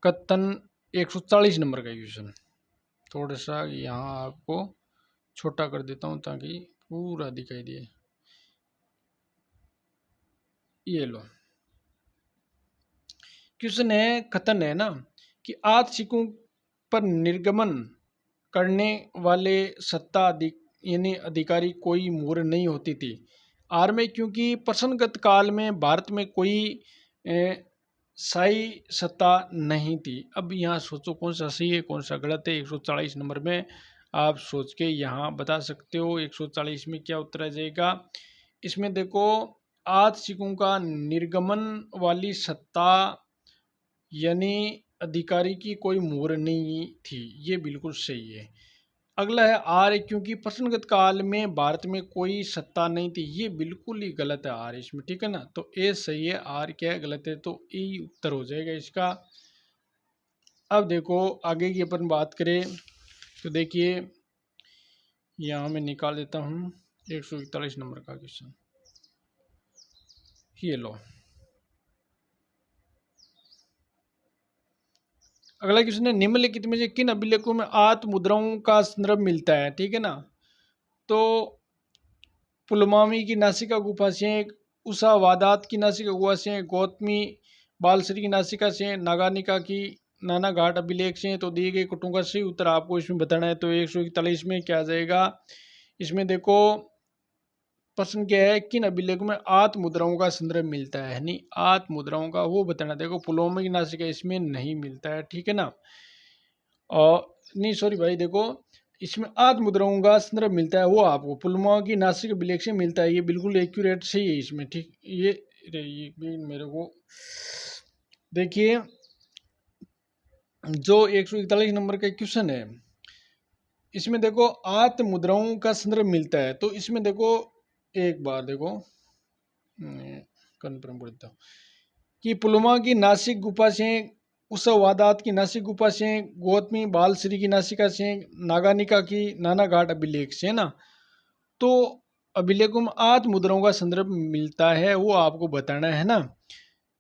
कत्तन 140 नंबर का क्वेश्चन। थोड़ा सा यहाँ आपको छोटा कर देता हूँ ताकि पूरा दिखाई दे। ये लो क्वेश्चन है, कथन है ना कि 8 सिक्कों पर निर्गमन करने वाले सत्ता यानी अधिकारी कोई मोहर नहीं होती थी। आर में क्योंकि प्रसन्नगत काल में भारत में कोई शाही सत्ता नहीं थी। अब यहाँ सोचो कौन सा सही है कौन सा गलत है। 140 नंबर में आप सोच के यहाँ बता सकते हो। 140 में क्या उत्तर आ जाएगा? इसमें देखो 8 सिक्कों का निर्गमन वाली सत्ता यानी अधिकारी की कोई मोहर नहीं थी, ये बिल्कुल सही है। अगला है आर, क्योंकि प्रश्नगत काल में भारत में कोई सत्ता नहीं थी, ये बिल्कुल ही गलत है आर इसमें, ठीक है ना। तो ए सही है, आर क्या है गलत है, तो ए उत्तर हो जाएगा इसका। अब देखो आगे की अपन बात करें तो देखिए यहाँ मैं निकाल देता हूँ 141 नंबर का क्वेश्चन। ये लो अगला क्वेश्चन है, निम्नलिखित में से किन अभिलेखों में आत्म मुद्राओं का संदर्भ मिलता है, ठीक है ना। तो पुलमावी की नासिका गुफा से, उषा वादात की नासिका गुफा से, गौतमी बालश्री की नासिका से, नागानिका की नाना घाट अभिलेख से। तो दिए गए कटों का सही उत्तर आपको इसमें बताना है। तो 141 में क्या आ जाएगा? इसमें देखो प्रश्न क्या है, किन अभिलेखों में आत्म मुद्राओं का संदर्भ मिलता है, यानी आत्म मुद्राओं का वो बताना। देखो पुलवामा की नासिका इसमें नहीं मिलता है, ठीक है ना। और नहीं सॉरी भाई, देखो इसमें आत्म मुद्राओं का संदर्भ मिलता है, वो आपको पुलवामा की नासिक अभिलेख से मिलता है। ये बिल्कुल एक्यूरेट सही है इसमें, ठीक। ये भी मेरे को देखिए जो 141 नंबर का क्वेश्चन है, इसमें देखो आत्म मुद्राओं का संदर्भ मिलता है। तो इसमें देखो एक बार देखो कन्फर्म करता हूँ कि पुलवामा की नासिक गुफा से, उस वादात की नासिक गुफा से, गौतमी बालश्री की नासिका से, नागानिका की नाना घाट अभिलेख से ना। तो अभिलेखों में आत्म मुद्राओं का संदर्भ मिलता है, वो आपको बताना है ना।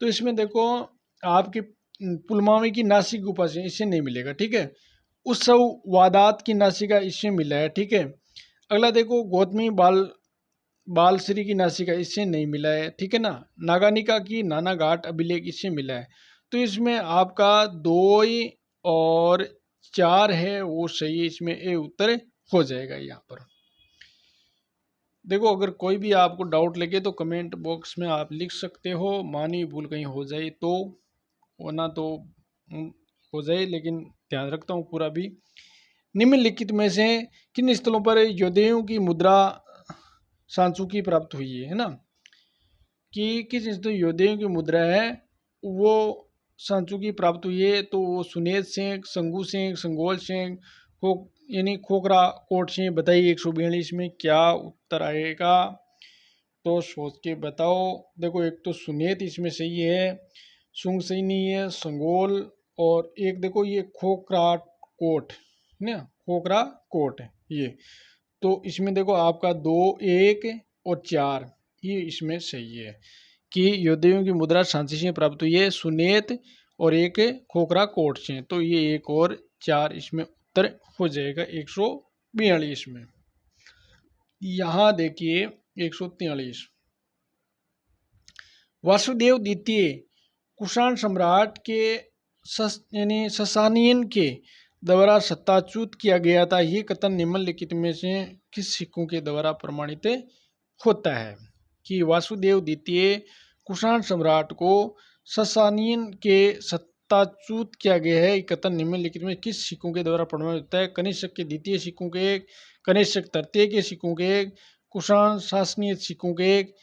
तो इसमें देखो आपकी पुलवामा की नासिक गुफा से इससे नहीं मिलेगा, ठीक है। उत्सव वादात की नासिका इससे मिला है, ठीक है। अगला देखो गौतमी बालश्री की नासिका इससे नहीं मिला है, ठीक है ना। नागानिका की नाना घाट अभिलेख इससे मिला है। तो इसमें आपका 2 और 4 है वो सही है, इसमें ए उत्तर हो जाएगा यहाँ पर। देखो अगर कोई भी आपको डाउट लगे तो कमेंट बॉक्स में आप लिख सकते हो, मानी भूल कहीं हो जाए तो, वरना तो हो जाए, लेकिन ध्यान रखता हूँ पूरा भी। निम्नलिखित में से किन स्थलों पर योद्धाओं की मुद्रा सांचुकी प्राप्त हुई है ना, कि किस स्थल योद्धाओं की मुद्रा है वो सांचुकी प्राप्त हुई है। तो वो सुनेत सिंह, संगू सिंह, संगोल सिंह, खो यानी खोखरा कोट सिंह। बताइए 142 में क्या उत्तर आएगा? तो सोच के बताओ। देखो एक तो सुनेत इसमें सही है, सुंग सही नहीं है, संगोल, और एक देखो ये खोखरा कोट ना, खोखरा कोट है ये। तो इसमें देखो आपका 2, 1 और 4 ये इसमें सही है कि योद्धाओं की मुद्रा सांची से प्राप्त हुई है, सुनेत और एक खोखरा कोट से। तो ये 1 और 4 इसमें उत्तर हो जाएगा 142 में। यहाँ देखिए 143, वासुदेव द्वितीय कुषाण सम्राट के यानी ससानियन के द्वारा सत्ताच्युत किया गया था। ये कथन निम्नलिखित में से किस सिक्कों के द्वारा प्रमाणित होता है कि वासुदेव द्वितीय कुषाण सम्राट को ससानियन के सत्ताच्युत किया गया है। कथन निम्नलिखित में किस सिक्कों के द्वारा प्रमाणित होता है? कनिष्क के द्वितीय सिक्कों के एक, कनिष्क तृतीय के सिक्कों के एक, कुषाण शासनीय सिक्कों के एक,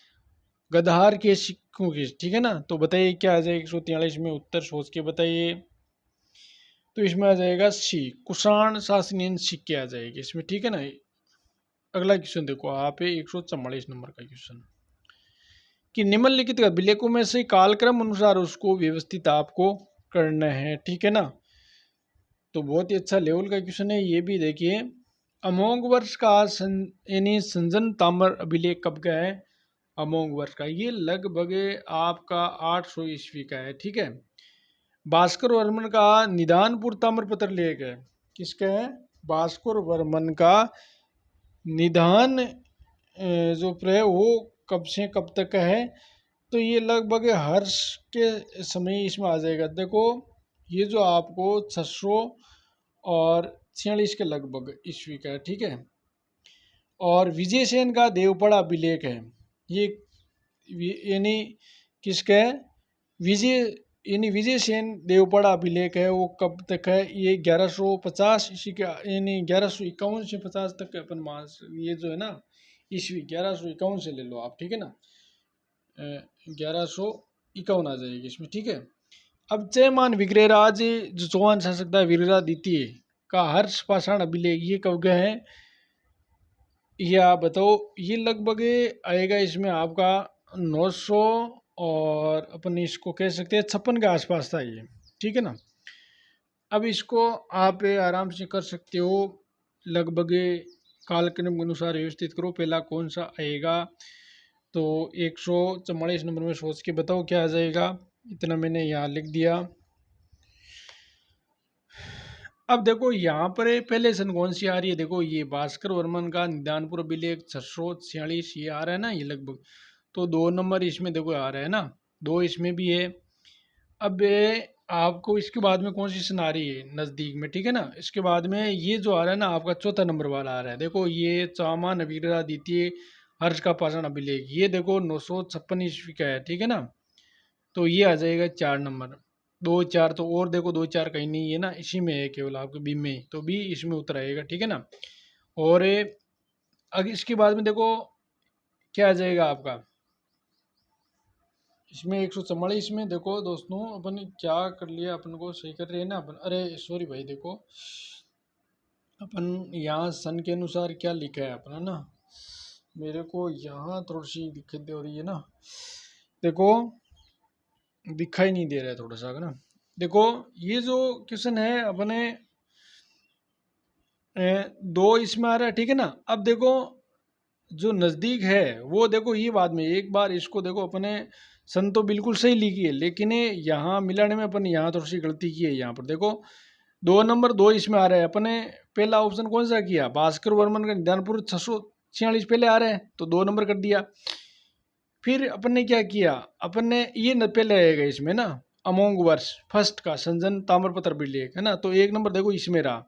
गधार के सिक्कों के। ठीक है ना, तो बताइए क्या आ जाएगा 143 में उत्तर, सोच के बताइए। तो इसमें आ जाएगा सी, कुषाण शासनीय सिक्के आ जाएंगे इसमें। ठीक है ना। अगला क्वेश्चन देखो आप 144 नंबर का क्वेश्चन कि निम्नलिखित अभिलेखों में से कालक्रम अनुसार उसको व्यवस्थित आपको करना है। ठीक है ना, तो बहुत ही अच्छा लेवल का क्वेश्चन है ये भी। देखिए अमोघ वर्ष का यानी संजन ताम्र अभिलेख कब का है? अमोघ वर्ष का ये लगभग आपका 800 ईस्वी का है। ठीक है। भास्कर वर्मन का निदानपुर ताम्रपत्र लेख है, किसका है? भास्कर वर्मन का निधान जो प्रयोग वो कब से कब तक का है? तो ये लगभग हर्ष के समय इसमें आ जाएगा। देखो ये जो आपको 600 और 46 के लगभग ईस्वी का है। ठीक है। और विजय सेन का देवपड़ा अभिलेख है, ये यानी किसका है? विजय यानी विजय सेन देवपड़ा अभिलेख है, वो कब तक है? ये 1150 ईस्वी का, यानी 1151 से 50 तक अपन मास, ये जो है ना ईस्वी 1151 से ले लो आप। ठीक है ना, 1151 आ जाएगी इसमें। ठीक है। अब जयमान विग्रहराज जो चौहान शासक था वीरराज द्वितीय का हर्ष पाषाण अभिलेख ये कब गए हैं? ये आप बताओ। ये लगभग आएगा इसमें आपका 900 और अपन इसको कह सकते हैं 56 के आसपास था ये। ठीक है ना। अब इसको आप आराम से कर सकते हो, लगभग कालक्रम के अनुसार व्यवस्थित करो, पहला कौन सा आएगा? तो 144 नंबर में सोच के बताओ क्या आ जाएगा। इतना मैंने यहाँ लिख दिया। अब देखो यहाँ पर पहले सन कौन सी आ रही है? देखो ये भास्कर वर्मन का निदानपुर अभिलेख 646 ये आ रहा है ना, ये लगभग। तो 2 नंबर इसमें देखो आ रहा है ना, 2 इसमें भी है। अब आपको इसके बाद में कौन सी सन आ रही है नज़दीक में? ठीक है ना, इसके बाद में ये जो आ रहा है ना आपका चौथा नंबर वाला आ रहा है। देखो ये चामा नवीरा द्वितीय हर्ष का पाषाण अभिलेख, ये देखो 956 ईस्वी का है। ठीक है ना, तो ये आ जाएगा 4 नंबर। 2 4 तो और देखो 2 4 कहीं नहीं है ना, इसी में है केवल आपके बी में, तो बी इसमें उतर आएगा। ठीक है ना। और अगर इसके बाद में देखो क्या आ जाएगा आपका इसमें 144 में। देखो दोस्तों अपन क्या कर लिया, अपन को सही कर रहे हैं ना अपन। अरे सॉरी भाई, देखो अपन यहाँ सन के अनुसार क्या लिखा है अपना ना, मेरे को यहाँ थोड़ी सी दिक्कत हो रही है ना। देखो दिखाई नहीं दे रहा है थोड़ा सा ना। देखो ये जो क्वेश्चन है अपने 2 इसमें आ रहा है। ठीक है ना। अब देखो जो नज़दीक है वो देखो ये बाद में, एक बार इसको देखो अपने सन तो बिल्कुल सही लिखी है, लेकिन यहाँ मिलाने में अपन यहाँ थोड़ी सी गलती की है। यहाँ पर देखो 2 नंबर 2 इसमें आ रहा है। अपने पहला ऑप्शन कौन सा किया? भास्कर वर्मन का निदानपुर 646 पहले आ रहा है, तो 2 नंबर कर दिया। फिर अपन ने क्या किया? अपन ने ये न पहले आएगा इसमें ना, अमोंग वर्ष फर्स्ट का संजन ताम्रपत्र अभिलेख है ना, तो 1 नंबर देखो इसमें रहा।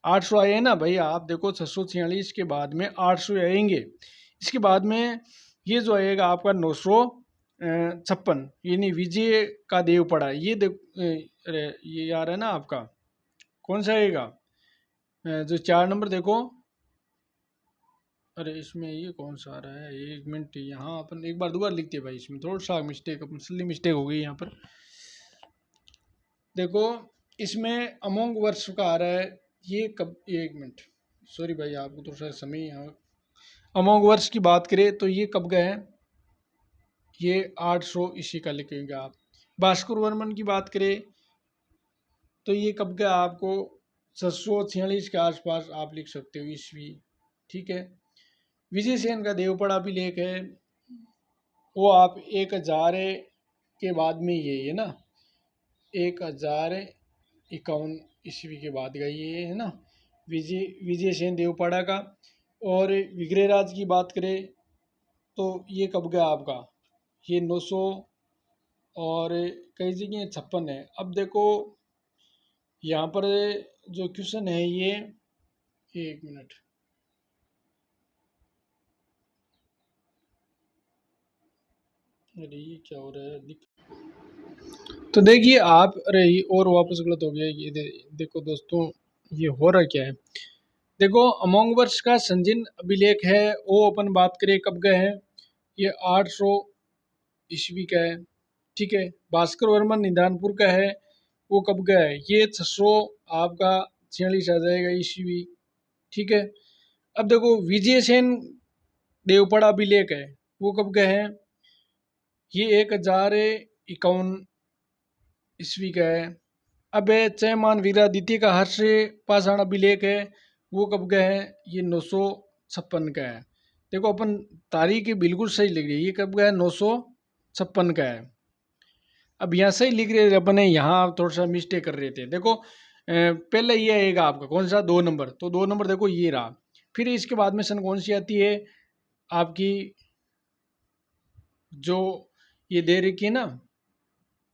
800 आए हैं ना भाई, आप देखो 646 के बाद में 800 आएंगे। इसके बाद में ये जो आएगा आपका 956 यानी विजय का देव पड़ा, ये देख अरे ये आ रहा है ना आपका, कौन सा आएगा? जो 4 नंबर देखो। अरे इसमें ये कौन सा आ रहा है? 1 मिनट, यहाँ अपन एक बार दोबारा लिखते हैं भाई, इसमें थोड़ा सा मिस्टेक, अपन सिली मिस्टेक हो गई यहाँ पर। देखो इसमें अमोंग वर्ष का आ रहा है, ये कब? 1 मिनट, सॉरी भाई आपको थोड़ा सा समय यहाँ। अमोंग वर्ष की बात करें तो ये कब गए हैं? ये 800 ईस्वी का लिखेंगे आप। भास्कर वर्मन की बात करें तो ये कब गया आपको? 646 के आसपास आप लिख सकते हो ईस्वी। ठीक है। विजय सेन का देवपड़ा अभिलेख है, वो आप 1000 के बाद में ये है ना, 1051 ईस्वी के बाद का ये है ना, विजय सेन देवपाड़ा का। और विग्रहराज की बात करें तो ये कब गया आपका, ये 900 और कई जगह 56 है। अब देखो यहाँ पर जो क्वेश्चन है ये, एक मिनट, अरे ये क्या हो रहा है, तो देखिए आप, अरे ये और वापस गलत हो गया ये देखो दोस्तों ये हो रहा क्या है। देखो अमोंग वर्ष का संजीन अभिलेख है, वो अपन बात करें कब गए हैं, ये 800 ईस्वी का है, ठीक है। भास्कर वर्मन निधानपुर का है, वो कब गया है, ये 600 आपका 46 आ जाएगा ईस्वी, ठीक है। अब देखो विजय सेन देवपड़ा अभिलेख है, वो कब गए हैं, ये 1051 ईस्वी का है। अब है चयमान वीरादित्य का हर्ष पाषाण अभिलेख है, वो कब का है, ये 956 का है। देखो अपन तारीख बिल्कुल सही लिख रही है, ये कब का है, 956 का है। अब यहाँ सही लिख रहे थे अपन, यहाँ थोड़ा सा मिस्टेक कर रहे थे। देखो पहले ये आएगा आपका कौन सा, 2 नंबर, तो 2 नंबर देखो ये रहा। फिर इसके बाद में सन कौन सी आती है आपकी, जो ये दे रखी है ना,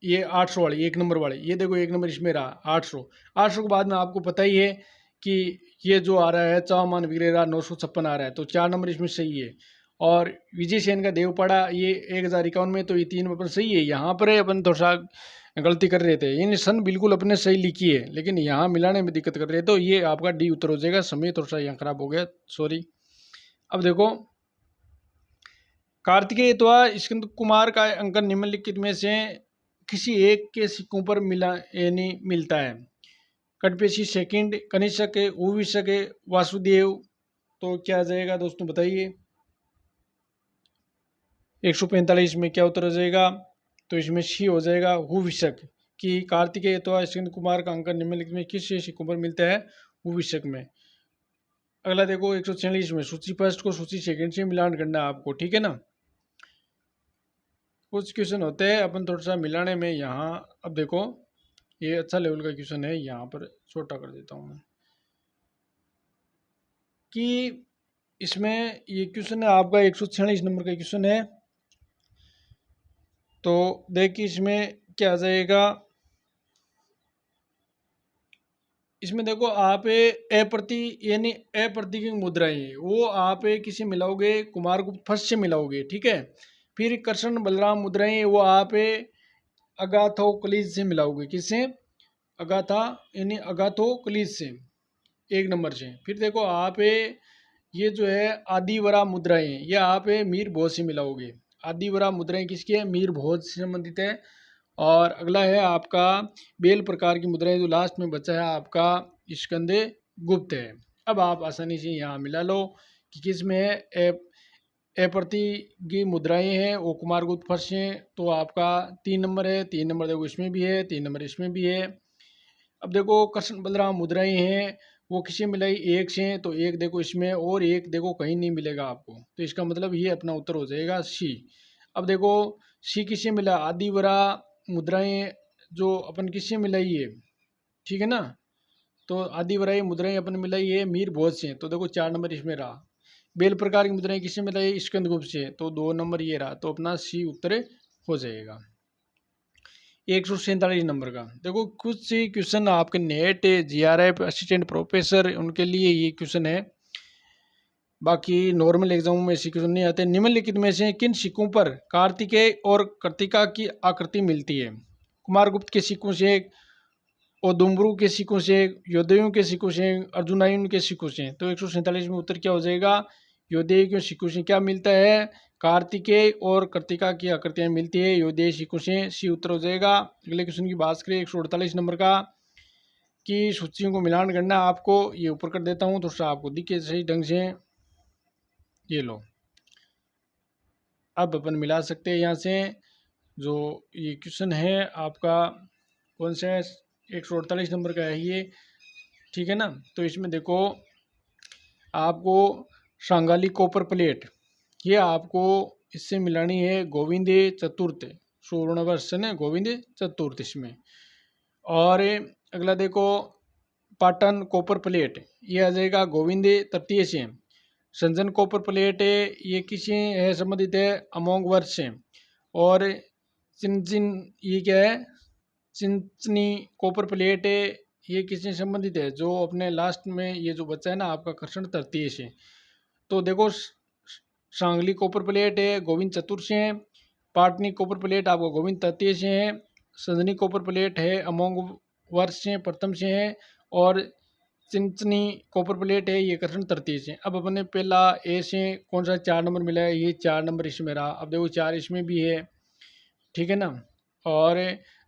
ये 800 वाली, 1 नंबर वाले, ये देखो 1 नंबर इसमें रहा 800। 800 के बाद में आपको पता ही है कि ये जो आ रहा है चामान विग्रेरा 956 आ रहा है, तो 4 नंबर इसमें सही है। और विजय सेन का देवपाड़ा ये 1051 में, तो ये 3 नंबर सही है। यहाँ पर अपन थोड़ा सा गलती कर रहे थे, इन सन बिल्कुल अपने सही लिखी है, लेकिन यहाँ मिलाने में दिक्कत कर रहे हैं, तो ये आपका डी उत्तर हो जाएगा। समय थोड़ा सा यहाँ खराब हो गया, सॉरी। अब देखो कार्तिकेय अथवा स्कंद कुमार का अंकन निम्नलिखित में से किसी एक के सिक्कों पर मिला यानी मिलता है, कटपेशी सेकंड, कनिष्क है, उविशक है, वासुदेव, तो क्या आ जाएगा दोस्तों बताइए। 145 में क्या उत्तर हो जाएगा, तो इसमें सी हो जाएगा हुविशक, कि कार्तिकेय अथवा स्कंद कुमार का अंकन निम्नलिखित में किस सिक्कों पर मिलता है, हुविशक में। अगला देखो 146 में, सूची फर्स्ट को सूची सेकंड से मिलान करना है आपको, ठीक है ना। कुछ क्वेश्चन होते हैं अपन थोड़ा सा मिलाने में यहाँ, अब देखो ये अच्छा लेवल का क्वेश्चन है, यहाँ पर छोटा कर देता हूँ मैं, कि इसमें ये क्वेश्चन है आपका 146 नंबर का क्वेश्चन है। तो देखिए इसमें क्या आ जाएगा, इसमें देखो आप अप्रति यानी अप्रति की मुद्राएं, वो आप किसी मिलाओगे, कुमारगुप्त फर्स्ट से मिलाओगे, ठीक है। फिर कृष्ण बलराम मुद्राएं, वो आप अगाथोक्लिस से मिलाओगे, किससे, अगाथा यानी अगाथोक्लिस से, 1 नंबर से। फिर देखो आप ये जो है आदिवरा मुद्राएं, ये आप मीर भोज से मिलाओगे। आदिवरा मुद्राएं किसकी है, मीर भोज से संबंधित है। और अगला है आपका बेल प्रकार की मुद्राएं, जो लास्ट में बचा है आपका स्कंदे गुप्त है। अब आप आसानी से यहाँ मिला लो कि किस में है, अप्रति की मुद्राएं हैं वो कुमार गुप्त फर्स्ट हैं, तो आपका 3 नंबर है। 3 नंबर देखो इसमें भी है, 3 नंबर इसमें भी है। अब देखो कृष्ण बलराम मुद्राएं हैं, वो किसे मिलाई, एक से, तो एक देखो इसमें, और एक देखो कहीं नहीं मिलेगा आपको, तो इसका मतलब ये अपना उत्तर हो जाएगा सी। अब देखो सी किससे मिला, आदिवरा मुद्राएं जो अपन किससे मिलाई है, ठीक है ना। तो आदिवराई मुद्राएं अपन मिलाई है मीर भोज से, तो देखो 4 नंबर इसमें रहा। बेल प्रकार की मुद्राएं किससे मिलाई, स्कंदगुप्त से, तो 2 नंबर ये रहा, तो अपना सी उत्तर हो जाएगा। 147 नंबर का देखो, कुछ क्वेश्चन आपके नेट जीआरएफ असिस्टेंट प्रोफेसर उनके लिए ये क्वेश्चन है, बाकी नॉर्मल एग्जाम में ऐसे क्वेश्चन नहीं आते। निम्नलिखित में से किन सिक्कों पर कार्तिकेय और कृतिका की आकृति मिलती है, कुमारगुप्त के सिक्कों से, ओदुम्बरू के सिक्कों से, योद्धयों के सिक्कों से, अर्जुनायन के सिक्कों से। तो 147 में उत्तर क्या हो जाएगा, योद्धेय के सिक्कों से क्या मिलता है, कार्तिकेय और कृतिका की आकृतियां मिलती है योद्धेय सिक्कों से, सी उत्तर हो जाएगा। अगले क्वेश्चन की बात करें 148 नंबर का, कि सूचियों को मिलान करना है आपको, ये ऊपर कर देता हूँ तो आपको दिखे सही ढंग से, ये लो। अब अपन मिला सकते हैं यहाँ से, जो ये क्वेश्चन है आपका कौन सा है, 148 नंबर का है ये, ठीक है ना। तो इसमें देखो आपको शांगाली कॉपर प्लेट, ये आपको इससे मिलानी है गोविंद चतुर्थ, स्वर्ण वर्ष ने गोविंद चतुर्थ इसमें। और अगला देखो पाटन कॉपर प्लेट, ये आ जाएगा गोविंद तृतीय से। संजन कॉपर प्लेट है, ये किसी है संबंधित है अमोंग वर्ष से। और चिंचिन, ये क्या है चिंचनी कॉपर प्लेट है, ये किससे संबंधित है जो अपने लास्ट में ये जो बच्चा है ना आपका कृष्ण तृतीय से। तो देखो सांगली कॉपर प्लेट है गोविंद चतुर्थ से है, पाटनी कॉपर प्लेट आपको गोविंद तृतीय से है, संजनी कॉपर प्लेट है अमोंग वर्ष से प्रथम से है, और चिंचनी कॉपर प्लेट है ये कृष्ण तृतीय से। अब अपने पहला ए से कौन सा 4 नंबर मिला है, ये 4 नंबर इसमें रहा। अब देखो 4 इसमें भी है, ठीक है ना। और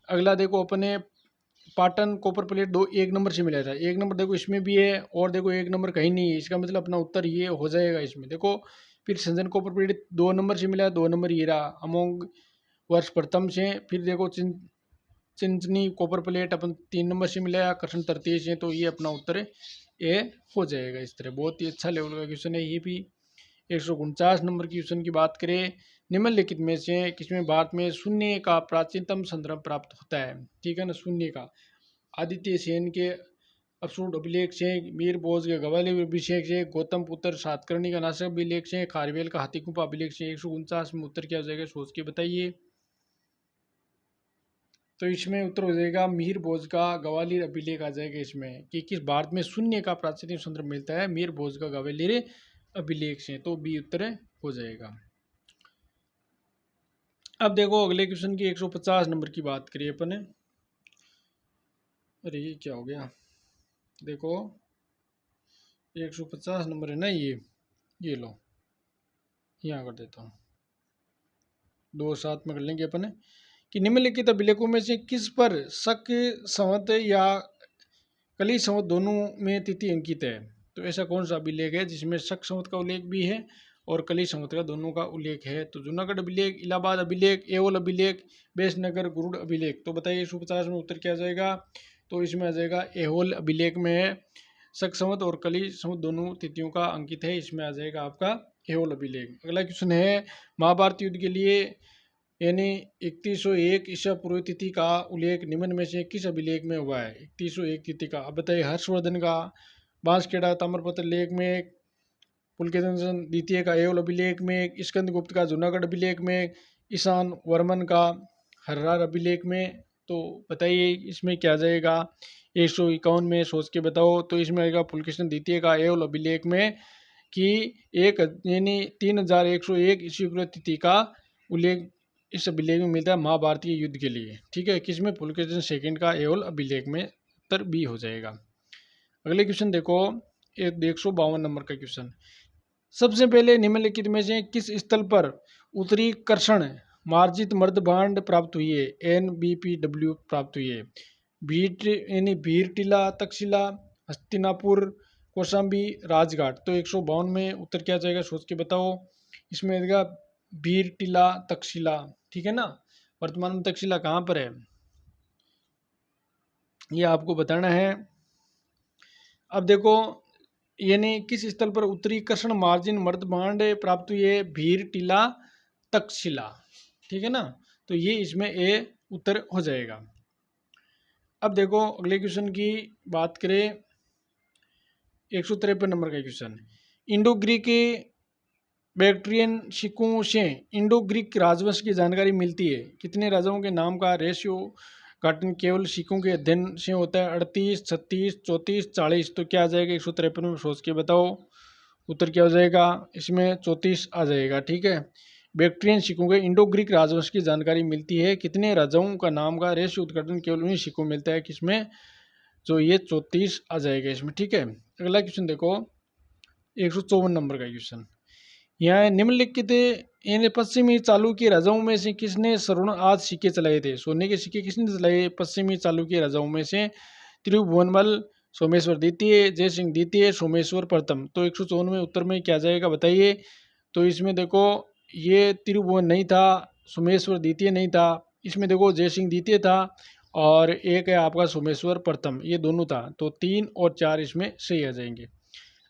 अगला देखो अपने पाटन कॉपर प्लेट 2 1 नंबर से मिला था, 1 नंबर देखो इसमें भी है, और देखो 1 नंबर कहीं नहीं है, इसका मतलब अपना उत्तर ये हो जाएगा इसमें। देखो फिर संजन कॉपर प्लेट 2 नंबर से मिला है, 2 नंबर ये रहा अमोंग वर्ष प्रथम से। फिर देखो चिंचनी कॉपर प्लेट अपन 3 नंबर से मिला है कृष्ण तृतीय से, तो ये अपना उत्तर ए हो जाएगा इस तरह। बहुत ही अच्छा लेवल का क्वेश्चन है ये भी। 149 नंबर की क्वेश्चन की बात करें, निम्नलिखित में से किसमें भारत में शून्य का प्राचीनतम संदर्भ प्राप्त होता है, ठीक है ना। शून्य का आदित्य सेन के अफसूट अभिलेख से, मीर बोझ के गवाली अभिषेक से, गौतम पुत्र सातकर्णी का नाशक अभिलेख से, खारवेल का हाथीकुंपा अभिलेख से। 149 में उत्तर क्या हो जाएगा सोच के बताइए। तो इसमें उत्तर हो जाएगा मीर भोज का ग्वालियर अभिलेख आ जाएगा इसमें, कि किस भारत में शून्य का प्राचीन संदर्भ मिलता है, मीर भोज का ग्वालियर अभिलेख से, तो बी उत्तर हो जाएगा। अब देखो अगले क्वेश्चन की 150 नंबर की बात करिए अपन। अरे ये क्या हो गया, देखो 150 नंबर है ना ये लो यहाँ कर देता हूँ, 2 साथ में कर लेंगे अपन। कि निम्नलिखित अभिलेखों में से किस पर शक संवत या कली संवत दोनों में तिथि अंकित है। तो ऐसा कौन सा अभिलेख है जिसमें शक संवत का उल्लेख भी है और कली संवत का दोनों का उल्लेख है। तो जूनागढ़ अभिलेख, इलाहाबाद अभिलेख, एवल अभिलेख, बेसनगर गुरुड़ अभिलेख। तो बताइए 150 में उत्तर क्या आ जाएगा। तो इसमें आ जाएगा एहोल अभिलेख में है शक संवत और कली संवत दोनों तिथियों का अंकित है, इसमें आ जाएगा आपका एहोल अभिलेख। अगला क्वेश्चन है महाभारत युद्ध के लिए यानी 3101 ईसा पूर्व तिथि का उल्लेख निम्न में से किस अभिलेख में हुआ है। 3101 तिथि का अब बताइए हर्षवर्धन का बांसखेड़ा ताम्रपत्र लेख में, पुलकेतन द्वितीय का एवल अभिलेख में, स्कंद गुप्त का जूनागढ़ अभिलेख में, ईशान वर्मन का हर्रार अभिलेख में। तो बताइए इसमें क्या जाएगा। 151 में सोच के बताओ। तो इसमें आएगा पुलकेतन द्वितीय का एवल अभिलेख में कि एक यानी 3101 ईस्वी पूर्व तिथि का उल्लेख इस अभिलेख में मिलता है महाभारतीय युद्ध के लिए, ठीक है। किसमें पुलकेतन सेकंड का एवल अभिलेख में उत्तर बी हो जाएगा। अगले क्वेश्चन देखो 152 नंबर का क्वेश्चन। सबसे पहले निम्नलिखित में से किस स्थल पर उत्तरी कर्षण मार्जित मर्द भांड प्राप्त हुई है, NBPW प्राप्त हुई है। भीट यानी भीर टीला, तक्षशिला, हस्तिनापुर, कौशाम्बी, राजघाट। तो 152 में उत्तर क्या जाएगा सोच के बताओ। इसमें आएगा भीर टीला तक्षशिला, ठीक है ना। वर्तमान में तक्षशिला कहाँ पर है ये आपको बताना है। अब देखो यानी किस स्थल पर उत्तरी कर्षण मार्जिन मर्द भांड प्राप्त हुई है, भीर टीला तक्षशिला, ठीक है ना। तो ये इसमें ए उत्तर हो जाएगा। अब देखो अगले क्वेश्चन की बात करें 153 नंबर का क्वेश्चन। इंडो ग्रीक बैक्ट्रियन सिक्कों से इंडो ग्रीक राजवंश की जानकारी मिलती है। कितने राजाओं के नाम का रेशियो गठन केवल सिक्कों के अध्ययन से होता है, 38, 36, 34, 40। तो क्या आ जाएगा 153 में सोच के बताओ उत्तर क्या हो जाएगा। इसमें 34 आ जाएगा, ठीक है। बैक्ट्रियन सिक्कों के इंडो ग्रीक राजवंश की जानकारी मिलती है, कितने राजाओं का नाम का रेशियो उत्कटन केवल उन्हीं सिक्कों मिलता है, किसमें जो ये 34 आ जाएगा इसमें, ठीक है। अगला क्वेश्चन देखो 154 नंबर का क्वेश्चन। यहाँ निम्नलिखित इन पश्चिमी चालुक्य राजाओं में से किसने स्वर्ण आज सिक्के चलाए थे। सोने के सिक्के किसने चलाए पश्चिमी चालुक्य राजाओं में से। त्रिभुवनमल, सोमेश्वर द्वितीय, जय सिंह द्वितीय, सोमेश्वर प्रथम। तो 154 में उत्तर में क्या जाएगा बताइए। तो इसमें देखो ये त्रिभुवन नहीं था, सोमेश्वर द्वितीय नहीं था, इसमें देखो जय सिंह द्वितीय था और एक है आपका सोमेश्वर प्रथम, ये दोनों था। तो 3 और 4 इसमें सही आ जाएंगे।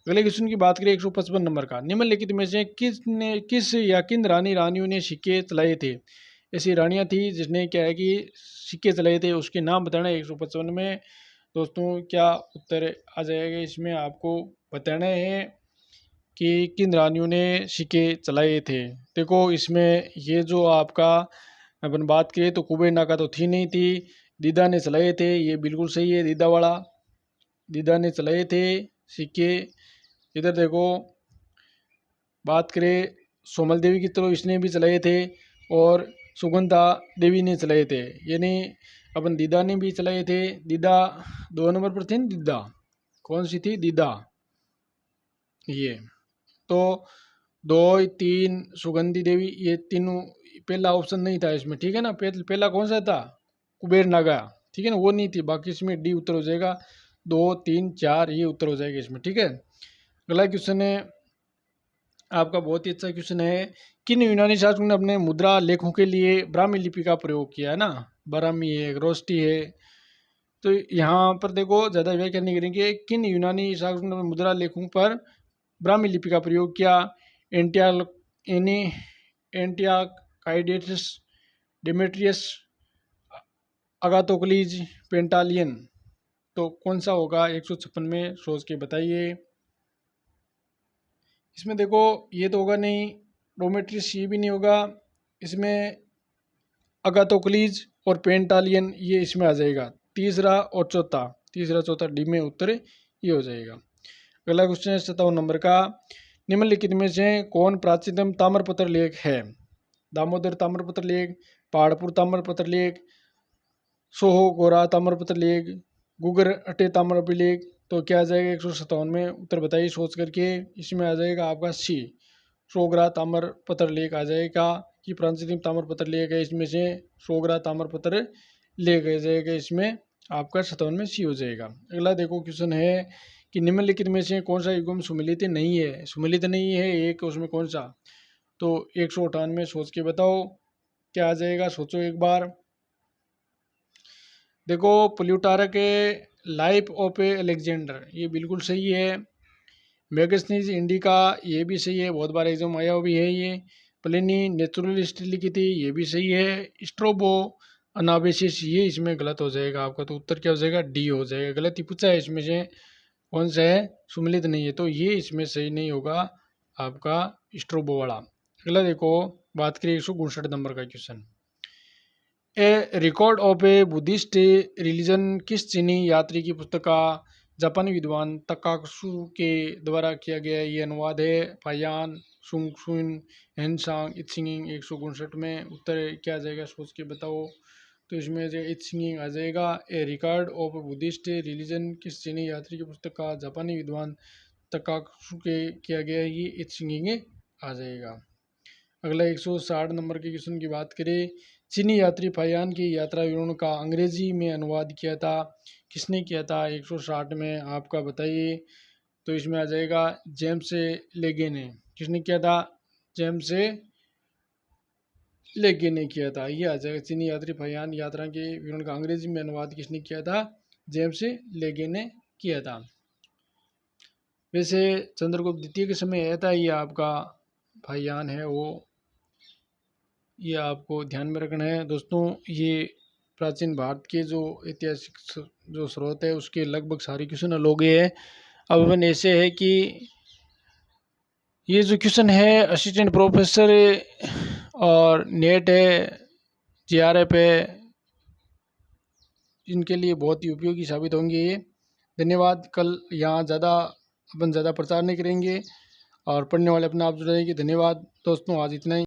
अगले क्वेश्चन की बात करें 155 नंबर का, निम्नलिखित में से किस या किन रानियों ने सिक्के चलाए थे। ऐसी रानियां थी जिसने क्या है कि सिक्के चलाए थे, उसके नाम बताना है 155 में। दोस्तों क्या उत्तर आ जाएगा, इसमें आपको बताना है कि किन रानियों ने सिक्के चलाए थे। देखो इसमें ये जो आपका अपन बात करें तो कुबेर का तो थी नहीं थी, दीदा ने चलाए थे, ये बिल्कुल सही है, दीदा वाला, दीदा ने चलाए थे सिक्के। इधर देखो बात करें सोमल देवी की तो इसने भी चलाए थे और सुगंधा देवी ने चलाए थे, यानी अपन दीदा ने भी चलाए थे। दीदा 2 नंबर पर थी ना, दीदा कौन सी थी, दीदा ये। तो 2 3 सुगंधी देवी, ये तीनों पहला ऑप्शन नहीं था इसमें, ठीक है ना। पहला कौन सा था, कुबेर नागा, ठीक है ना, वो नहीं थी। बाकी इसमें डी उत्तर हो जाएगा, 2 3 4 ये उत्तर हो जाएगा इसमें, ठीक है। अगला क्वेश्चन है आपका, बहुत ही अच्छा क्वेश्चन है, किन यूनानी शासकों ने अपने मुद्रा लेखों के लिए ब्राह्मी लिपि का प्रयोग किया है ना। ब्राह्मी है, रोस्टी है। तो यहाँ पर देखो ज़्यादा व्याख्या नहीं करेंगे, किन यूनानी शासकों ने मुद्रा लेखों पर ब्राह्मी लिपि का प्रयोग किया। एंटिया एंटियाकाइडेटस, डेमेट्रियस, अगाथोक्लीज, पेंटालियन। तो कौन सा होगा 156 में, सोच के बताइए। इसमें देखो ये तो होगा नहीं, डोमेट्रियस ये भी नहीं होगा, इसमें अगाथोक्लीज और पेंटालियन ये इसमें आ जाएगा। तीसरा और चौथा, तीसरा चौथा डी में उत्तर ये हो जाएगा। अगला क्वेश्चन है 57 नंबर का, निम्नलिखित में से कौन प्राचीनतम ताम्रपत्र लेख है। दामोदर ताम्रपत्र लेख, पहाड़पुर ताम्रपत्र लेख, सोहो गोरा ताम्रपत्र लेख, गुगर अटे ताम्रपत्र लेख। तो क्या आ जाएगा 157 में, उत्तर बताइए सोच करके। इसमें आ जाएगा आपका सी, सोगरा ताम्रपत्र लेख आ जाएगा, कि प्राचीनतम ताम्रपत्र लेख है इसमें से सोगरा ताम्रपत्र लेख आ जाएगा, इसमें आपका 57 में सी हो जाएगा। अगला देखो क्वेश्चन है कि निम्नलिखित में से कौन सा युग्म सुमेलित नहीं है। सुमेलित नहीं है एक, उसमें कौन सा, तो 158 में सोच के बताओ क्या आ जाएगा, सोचो एक बार। देखो प्लूटारक के लाइफ ऑफ ए अलेक्जेंडर ये बिल्कुल सही है। मैगस्थनीज इंडिका ये भी सही है, बहुत बार एग्जाम आया भी है ये। प्लिनी नेचुरल हिस्ट्री लिखी थी ये भी सही है। स्ट्रोबो अनाबेसिस ये इसमें गलत हो जाएगा आपका, तो उत्तर क्या हो जाएगा, डी हो जाएगा। गलत ही पूछा है इसमें से कौन सा है, सुमिलित नहीं है, तो ये इसमें सही नहीं होगा आपका स्ट्रोबो वाला। अगला देखो बात करिए 159 नंबर का question, A record of A Buddhist religion किस चीनी यात्री की पुस्तक का जापानी विद्वान तकाक्सु के द्वारा किया गया ये अनुवाद है। फायान सुंगसुन हेनसांग इत्सिंगिंग 159 में उत्तर क्या आ जाएगा, सोच के बताओ। तो इसमें जो इत्सिंगिंग आ जाएगा। ए रिकॉर्ड ऑफ बुद्धिस्ट रिलीजन किस चीनी यात्री की पुस्तक का जापानी विद्वान तकाक्सु के किया गया ये इत्सिंगिंग आ जाएगा। अगला 160 नंबर के क्वेश्चन की बात करें, चीनी यात्री फायान की यात्रा विवरण का अंग्रेजी में अनुवाद किया था, किसने किया था 160 में आपका बताइए। तो इसमें आ जाएगा जेम्स लेगे ने, किसने किया था, जेम्स लेगे ने किया था, ये आ जाएगा। चीनी यात्री फायान यात्रा के विवरण का अंग्रेजी में अनुवाद किसने किया था, जेम्स लेगे ने किया था। वैसे चंद्रगुप्त द्वितीय के समय आया था ये आपका फायान है वो, ये आपको ध्यान में रखना है दोस्तों। ये प्राचीन भारत के जो ऐतिहासिक जो स्रोत है उसके लगभग सारे क्वेश्चन हल हो गए हैं। अब अपन ऐसे है कि ये जो क्वेश्चन है असिस्टेंट प्रोफेसर और नेट है, जीआरएफ है, इनके लिए बहुत ही उपयोगी साबित होंगे ये। धन्यवाद। कल यहाँ अपन ज़्यादा प्रचार नहीं करेंगे और पढ़ने वाले अपना आप जुड़ जाएंगे। धन्यवाद दोस्तों, आज इतना ही।